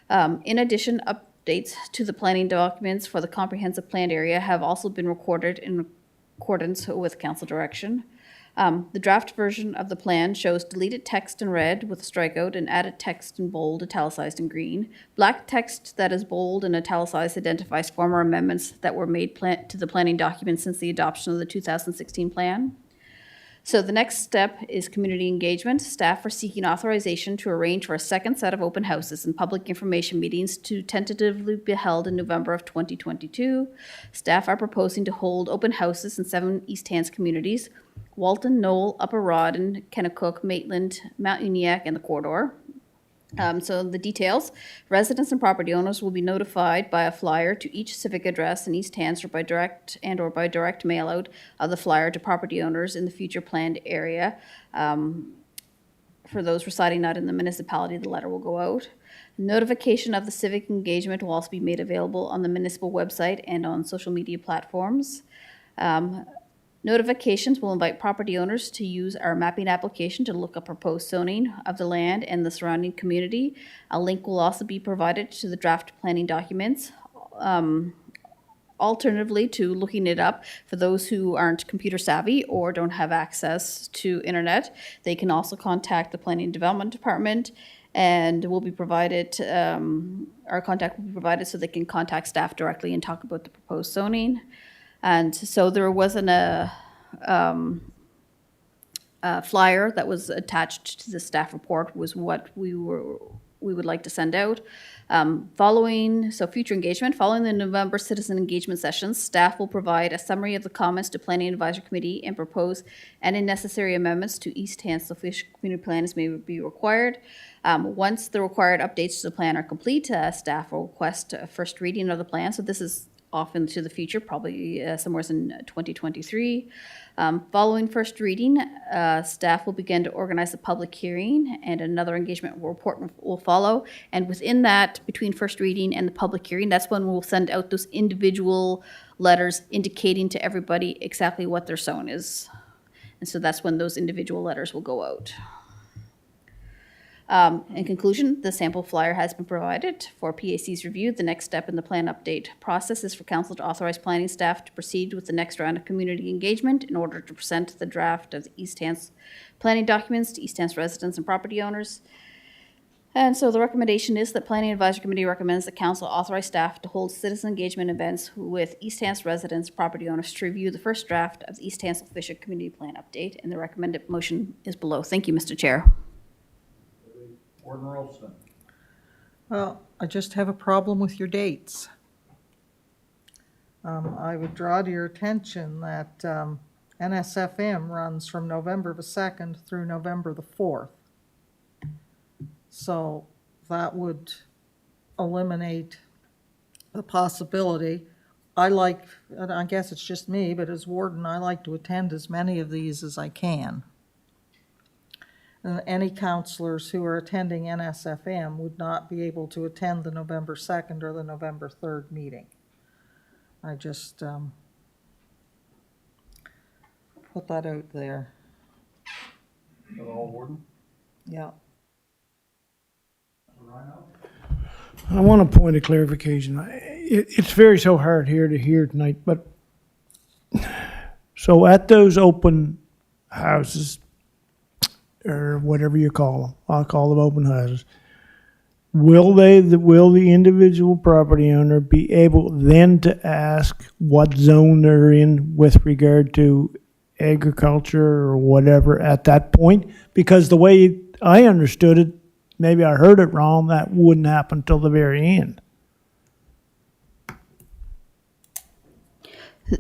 In addition, updates to the planning documents for the comprehensive planned area have also been recorded in accordance with council direction. The draft version of the plan shows deleted text in red with a strikeout and added text in bold, italicized in green. Black text that is bold and italicized identifies former amendments that were made to the planning document since the adoption of the 2016 plan. So the next step is community engagement. Staff are seeking authorization to arrange for a second set of open houses and public information meetings to tentatively be held in November of 2022. Staff are proposing to hold open houses in 7 East Hants communities: Walton, Knoll, Upper Rawdon, Kennecook, Maitland, Mount Uniacke, and the Corridor. So the details: residents and property owners will be notified by a flyer to each civic address in East Hants or by direct mail out of the flyer to property owners in the future planned area. For those residing not in the municipality, the letter will go out. Notification of the civic engagement will also be made available on the municipal website and on social media platforms. Notifications will invite property owners to use our mapping application to look up proposed zoning of the land and the surrounding community. A link will also be provided to the draft planning documents. Alternatively to looking it up, for those who aren't computer savvy or don't have access to internet, they can also contact the Planning and Development Department, and will be provided, our contact will be provided so they can contact staff directly and talk about the proposed zoning. And so there wasn't a flyer that was attached to the staff report was what we would like to send out. Future engagement. Following the November citizen engagement sessions, staff will provide a summary of the comments to Planning Advisory Committee and propose any necessary amendments to East Hants official community plan as may be required. Once the required updates to the plan are complete, staff will request a first reading of the plan. So this is off into the future, probably somewhere in 2023. Following first reading, staff will begin to organize a public hearing, and another engagement report will follow. And within that, between first reading and the public hearing, that's when we'll send out those individual letters indicating to everybody exactly what their zone is. And so that's when those individual letters will go out. In conclusion, the sample flyer has been provided for PAC's review. The next step in the plan update process is for council to authorize planning staff to proceed with the next round of community engagement in order to present the draft of the East Hants planning documents to East Hants residents and property owners. And so the recommendation is that Planning Advisory Committee recommends that council authorize staff to hold citizen engagement events with East Hants residents, property owners to review the first draft of the East Hants official community plan update. And the recommended motion is below. Thank you, Mr. Chair. Warden Rolston. Well, I just have a problem with your dates. I would draw to your attention that NSFM runs from November the 2nd through November the 4th. So that would eliminate the possibility. And I guess it's just me, but as warden, I like to attend as many of these as I can. And any counselors who are attending NSFM would not be able to attend the November 2nd or the November 3rd meeting. I just put that out there. For the whole warden? Yeah. I want a point of clarification. It's so hard here to hear tonight, but so at those open houses, or whatever you call them, I'll call them open houses, will the individual property owner be able then to ask what zone they're in with regard to agriculture or whatever at that point? Because the way I understood it, maybe I heard it wrong, that wouldn't happen till the very end.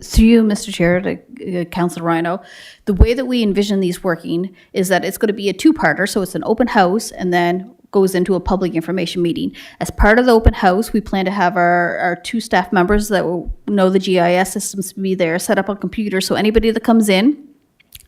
Through you, Mr. Chair, to Councilor Rhino, the way that we envision these working is that it's going to be a two-parter, so it's an open house and then goes into a public information meeting. As part of the open house, we plan to have our 2 staff members that will know the GIS systems to be there, set up on computers, so anybody that comes in,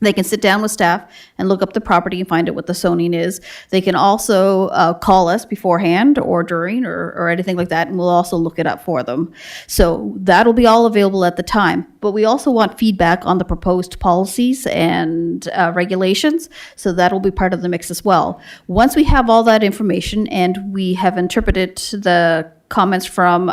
they can sit down with staff and look up the property and find out what the zoning is. They can also call us beforehand or during or anything like that, and we'll also look it up for them. So that'll be all available at the time. But we also want feedback on the proposed policies and regulations, so that'll be part of the mix as well. Once we have all that information and we have interpreted the comments from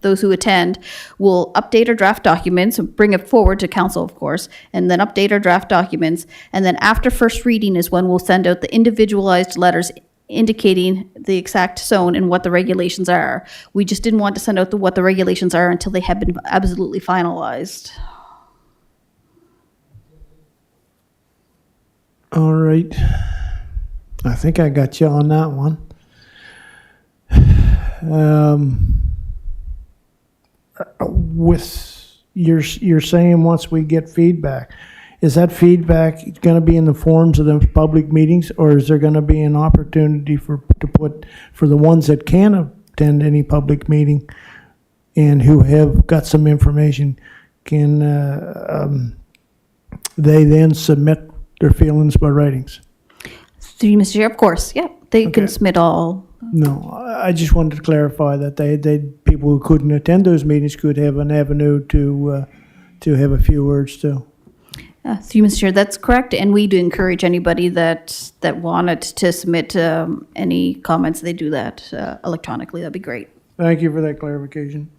those who attend, we'll update our draft documents, bring it forward to council, of course, and then update our draft documents. And then after first reading is when we'll send out the individualized letters indicating the exact zone and what the regulations are. We just didn't want to send out what the regulations are until they had been absolutely finalized. All right. I think I got you on that one. With you're saying once we get feedback, is that feedback going to be in the forms of the public meetings, or is there going to be an opportunity to put for the ones that can attend any public meeting and who have got some information, can they then submit their feelings by writings? Through you, Mr. Chair, of course, yeah. They can Okay. submit all. No, I just wanted to clarify that people who couldn't attend those meetings could have an avenue to have a few words too. Through you, Mr. Chair, that's correct. And we do encourage anybody that wanted to submit any comments, they do that electronically. That'd be great. Thank you for that clarification.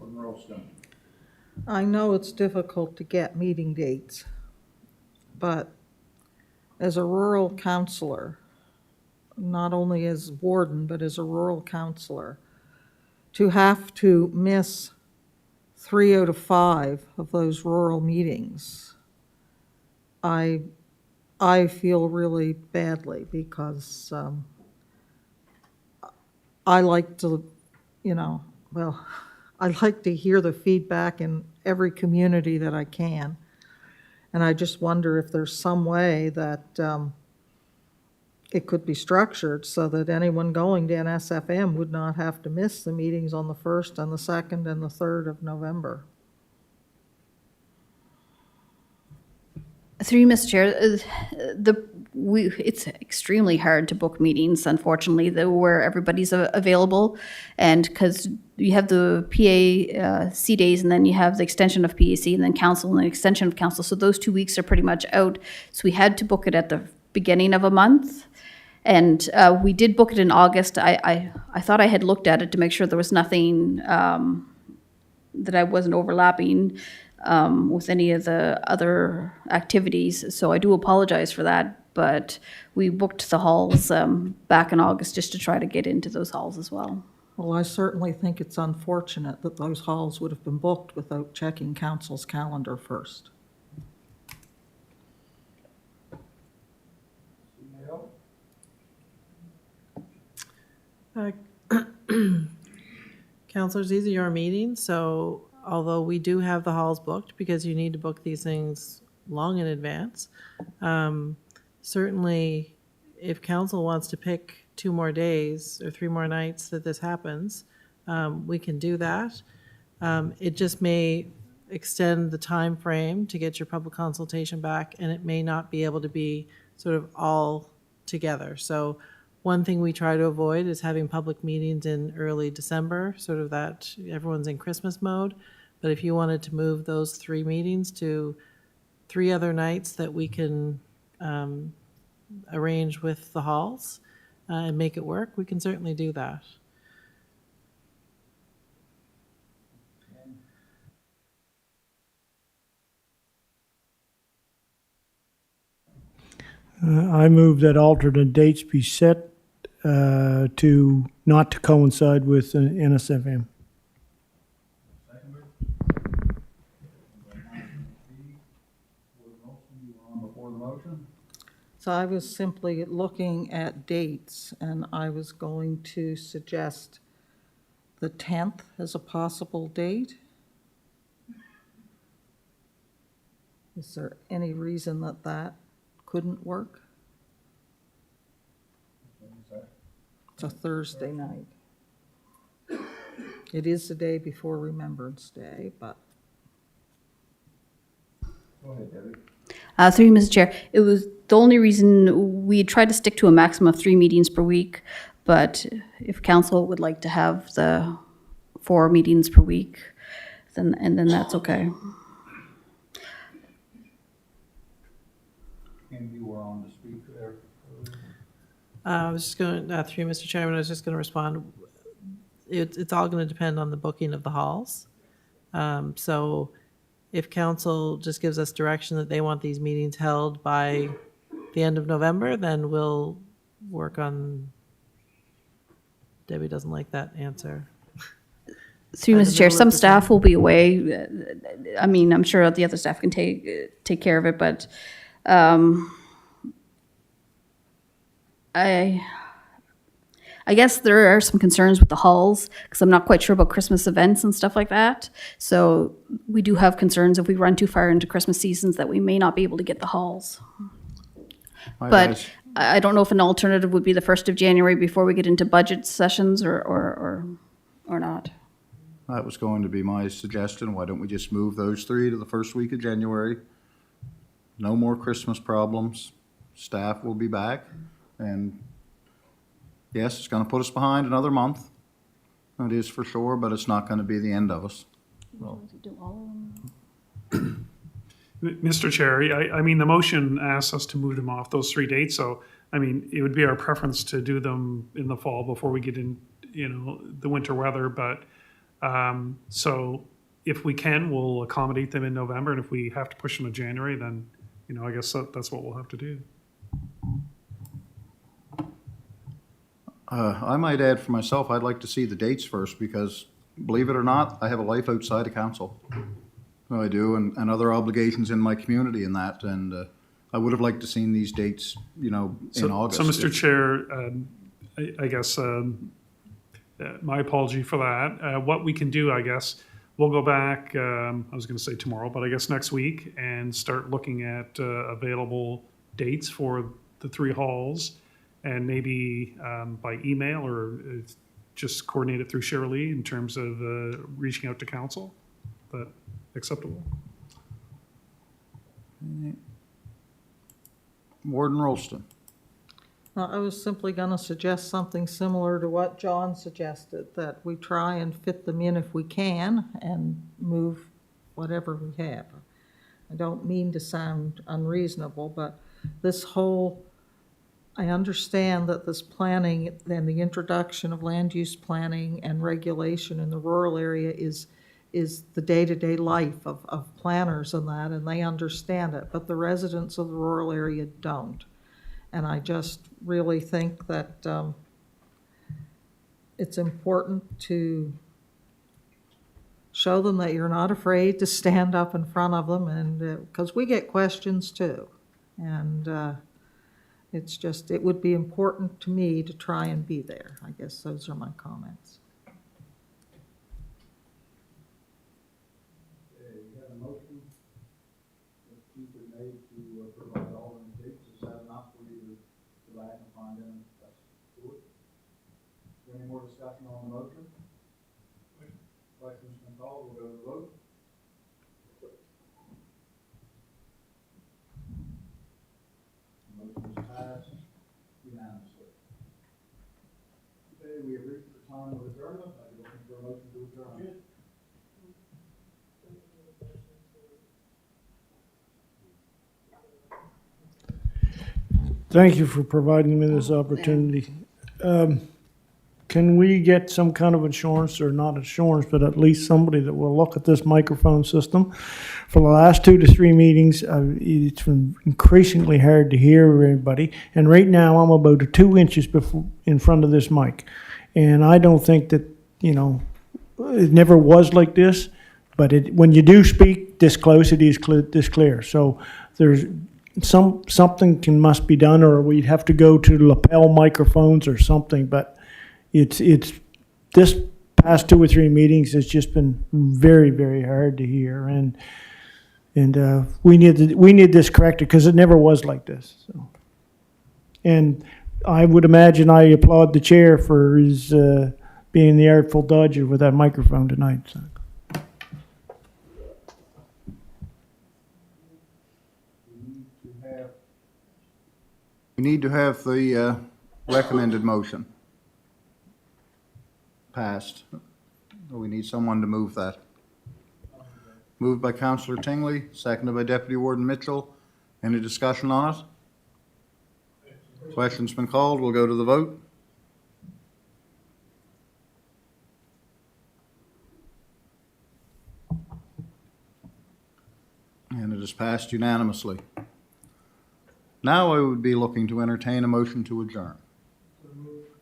Alderman Rollston. I know it's difficult to get meeting dates, but as a rural counselor, not only as warden, but as a rural counselor, to have to miss 3 out of 5 of those rural meetings, I feel really badly because I like to, I like to hear the feedback in every community that I can. And I just wonder if there's some way that it could be structured so that anyone going to NSFM would not have to miss the meetings on the 1st and the 2nd and the 3rd of November. Through you, Mr. Chair, it's extremely hard to book meetings, unfortunately, where everybody's available. And because you have the PAC days, and then you have the extension of PAC, and then council, and then extension of council. So those 2 weeks are pretty much out. So we had to book it at the beginning of a month. And we did book it in August. I thought I had looked at it to make sure there was nothing that I wasn't overlapping with any of the other activities. So I do apologize for that, but we booked the halls back in August just to try to get into those halls as well. Well, I certainly think it's unfortunate that those halls would have been booked without checking council's calendar first. Councilors, these are your meetings, so although we do have the halls booked, because you need to book these things long in advance, certainly if council wants to pick 2 more days or 3 more nights that this happens, we can do that. It just may extend the time frame to get your public consultation back, and it may not be able to be sort of all together. So one thing we try to avoid is having public meetings in early December, sort of that everyone's in Christmas mode. But if you wanted to move those 3 meetings to 3 other nights that we can arrange with the halls and make it work, we can certainly do that. I move that alternate dates be set to not to coincide with NSFM. Before the motion? So I was simply looking at dates, and I was going to suggest the 10th as a possible date. Is there any reason that that couldn't work? It's a Thursday night. It is the day before Remembrance Day, but Go ahead, Debbie. Through you, Mr. Chair, it was the only reason we tried to stick to a maximum of 3 meetings per week, but if council would like to have the 4 meetings per week, then that's okay. And you were on to speak there. I was just going, through you, Mr. Chairman, I was just going to respond. It's all going to depend on the booking of the halls. So if council just gives us direction that they want these meetings held by the end of November, then we'll work on, Debbie doesn't like that answer. Through By the Mr. Chair, middle of some December? staff will be away. I mean, I'm sure the other staff can take care of it, but I guess there are some concerns with the halls, because I'm not quite sure about Christmas events and stuff like that. So we do have concerns if we run too far into Christmas seasons that we may not be able to get the halls. My But guys, I don't know if an alternative would be the 1st of January before we get into budget sessions or not. that was going to be my suggestion. Why don't we just move those three to the first week of January? No more Christmas problems. Staff will be back. And yes, it's going to put us behind another month. It is for sure, but it's not going to be the end of us. Mr. Chair, I mean, the motion asks us to move them off those 3 dates, so, I mean, it would be our preference to do them in the fall before we get in, the winter weather, but, so if we can, we'll accommodate them in November, and if we have to push them to January, then, I guess that's what we'll have to do. I might add for myself, I'd like to see the dates first because, believe it or not, I have a life outside of council. So I do, and other obligations in my community and that, and I would have liked to seen these dates, in August. So, Mr. Chair, I guess, my apology for that. What we can do, I guess, we'll go back, I was going to say tomorrow, but I guess next week, and start looking at available dates for the 3 halls, and maybe by email or just coordinate it through Shirley in terms of reaching out to council. Is that acceptable? Warden Rolston. I was simply going to suggest something similar to what John suggested, that we try and fit them in if we can and move whatever we have. I don't mean to sound unreasonable, but this whole, I understand that this planning and the introduction of land use planning and regulation in the rural area is the day-to-day life of planners and that, and they understand it, but the residents of the rural area don't. And I just really think that it's important to show them that you're not afraid to stand up in front of them, and because we get questions too. And it's just, it would be important to me to try and be there. I guess those are my comments. You got a motion that Chief had made to provide all the dates. Is that enough for you to go back and find them? That's good. Is there any more discussion on the motion? Questions been called, we'll go to the vote. The motion is passed unanimously. Okay, we have reached the time of adjournment. I'd be looking for a motion to adjourn. Thank you for providing me this opportunity. Can we get some kind of insurance, or not insurance, but at least somebody that will look at this microphone system? For the last 2 to 3 meetings, it's been increasingly hard to hear everybody. And right now, I'm about 2 inches in front of this mic. And I don't think that, it never was like this. But when you do speak this close, it is this clear. So there's something must be done, or we'd have to go to lapel microphones or something. But it's this past 2 or 3 meetings has just been very, very hard to hear, and we need this corrected because it never was like this. So, and I would imagine I applaud the chair for his being the artful dodger with that microphone tonight. So. We need to have the recommended motion passed. We need someone to move that. Moved by Councillor Tingley, seconded by Deputy Warden Mitchell. Any discussion on it? Question's been called. We'll go to the vote. And it is passed unanimously. Now I would be looking to entertain a motion to adjourn.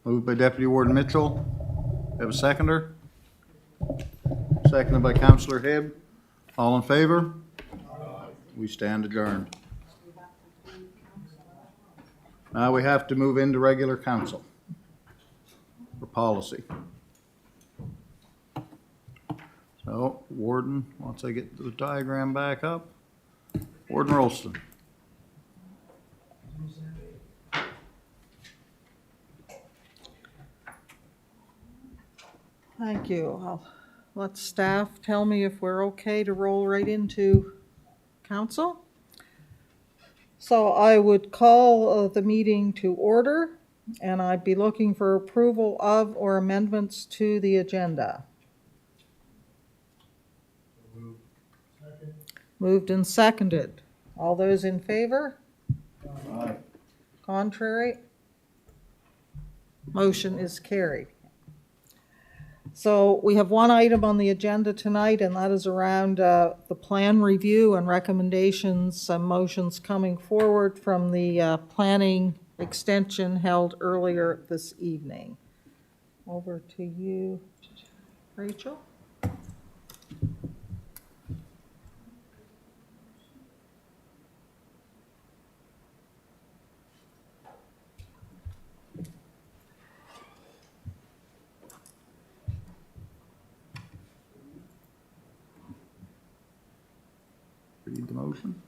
Moved by Deputy Warden Mitchell. Have a seconder? seconded by Councillor Hibb. All in favor? We stand adjourned. Now we have to move into regular council for policy. So, Warden, once I get the diagram back up, Warden Rolston. Thank you. I'll let staff tell me if we're okay to roll right into council. So I would call the meeting to order, and I'd be looking for approval of or amendments to the agenda. Moved and seconded. All those in favor? Aye. Contrary? Motion is carried. So we have one item on the agenda tonight, and that is around the plan review and recommendations, some motions coming forward from the planning extension held earlier this evening. Over to you, Rachel. Read the motion.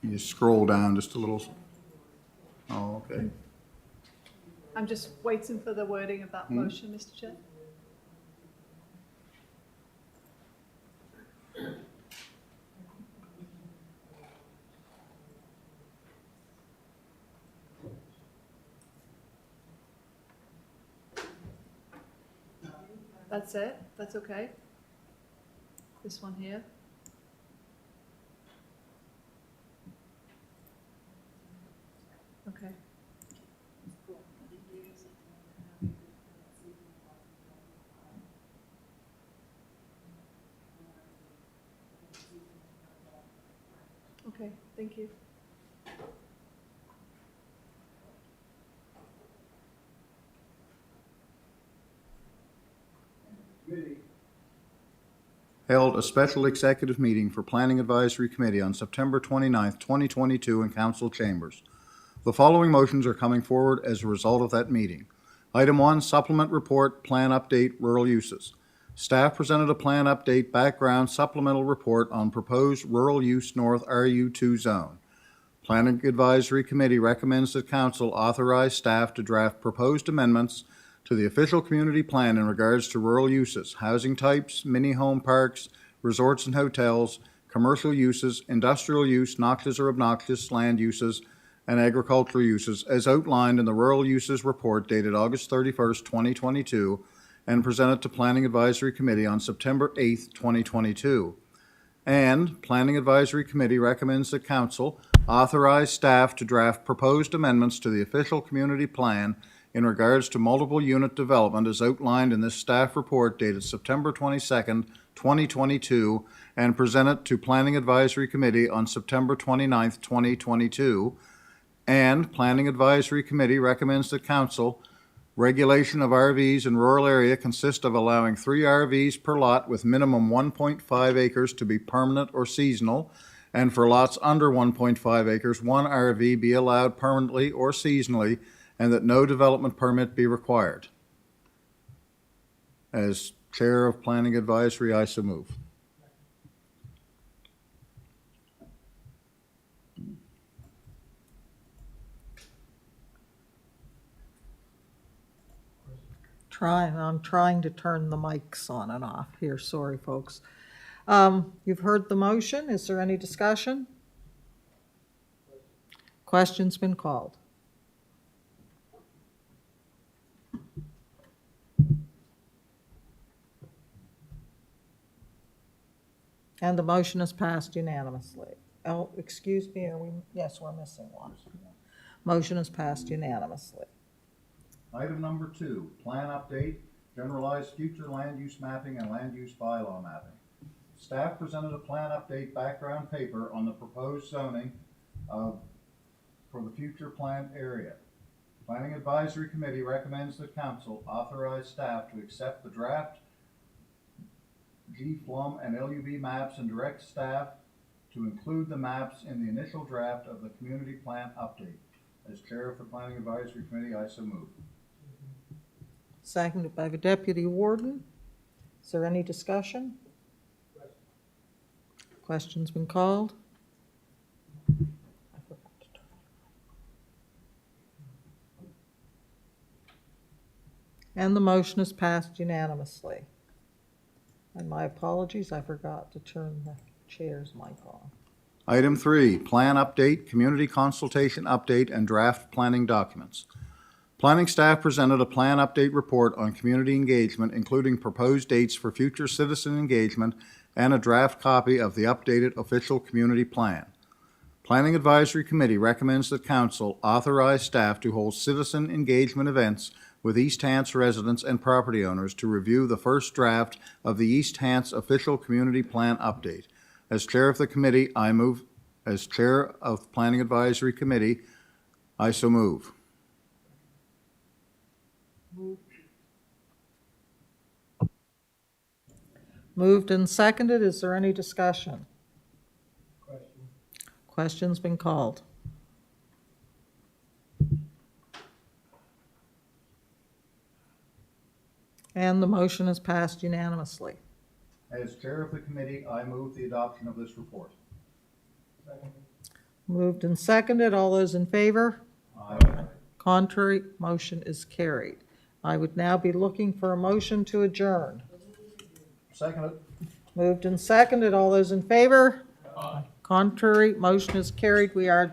You scroll down just a little. Oh, okay. I'm just waiting for the wording of that motion, Mr. Chair. That's it? That's okay? This one here? Okay. Okay, thank you. Held a special executive meeting for Planning Advisory Committee on September 29th, 2022 in council chambers. The following motions are coming forward as a result of that meeting. Item 1, supplement report, plan update, rural uses. Staff presented a plan update background supplemental report on proposed rural use north RU2 zone. Planning Advisory Committee recommends that council authorize staff to draft proposed amendments to the official community plan in regards to rural uses, housing types, mini home parks, resorts and hotels, commercial uses, industrial use, noxious or obnoxious land uses, and agricultural uses as outlined in the Rural Uses Report dated August 31st, 2022, and presented to Planning Advisory Committee on September 8th, 2022. And Planning Advisory Committee recommends that council authorize staff to draft proposed amendments to the official community plan in regards to multiple unit development as outlined in this staff report dated September 22nd, 2022, and present it to Planning Advisory Committee on September 29th, 2022. And Planning Advisory Committee recommends that council regulation of RVs in rural area consist of allowing 3 RVs per lot with minimum 1.5 acres to be permanent or seasonal, and for lots under 1.5 acres, 1 RV be allowed permanently or seasonally, and that no development permit be required. As Chair of Planning Advisory, I so move. I'm trying to turn the mics on and off here. Sorry, folks. You've heard the motion. Is there any discussion? Question's been called. And the motion is passed unanimously. Oh, excuse me, yes, we're missing one. Motion is passed unanimously. Item number 2, plan update, generalized future land use mapping and land use bylaw mapping. Staff presented a plan update background paper on the proposed zoning for the future planned area. Planning Advisory Committee recommends that council authorize staff to accept the draft GFLUM and LUB maps and direct staff to include the maps in the initial draft of the community plan update. As chair of the Planning Advisory Committee, I so move. Seconded by the deputy warden. Is there any discussion? Question's been called. And the motion is passed unanimously. And my apologies, I forgot to turn the chair's mic on. Item 3, plan update, community consultation update, and draft planning documents. Planning staff presented a plan update report on community engagement, including proposed dates for future citizen engagement and a draft copy of the updated official community plan. Planning Advisory Committee recommends that council authorize staff to hold citizen engagement events with East Hants residents and property owners to review the first draft of the East Hants official community plan update. As chair of the committee, I move. As chair of the Planning Advisory Committee, I so move. Moved and seconded. Is there any discussion? Question's been called. And the motion is passed unanimously. As chair of the committee, I move the adoption of this report. Second. Moved and seconded. All those in favor? Aye. Contrary, motion is carried. I would now be looking for a motion to adjourn. Seconded. Moved and seconded. All those in favor? Contrary, motion is carried. We are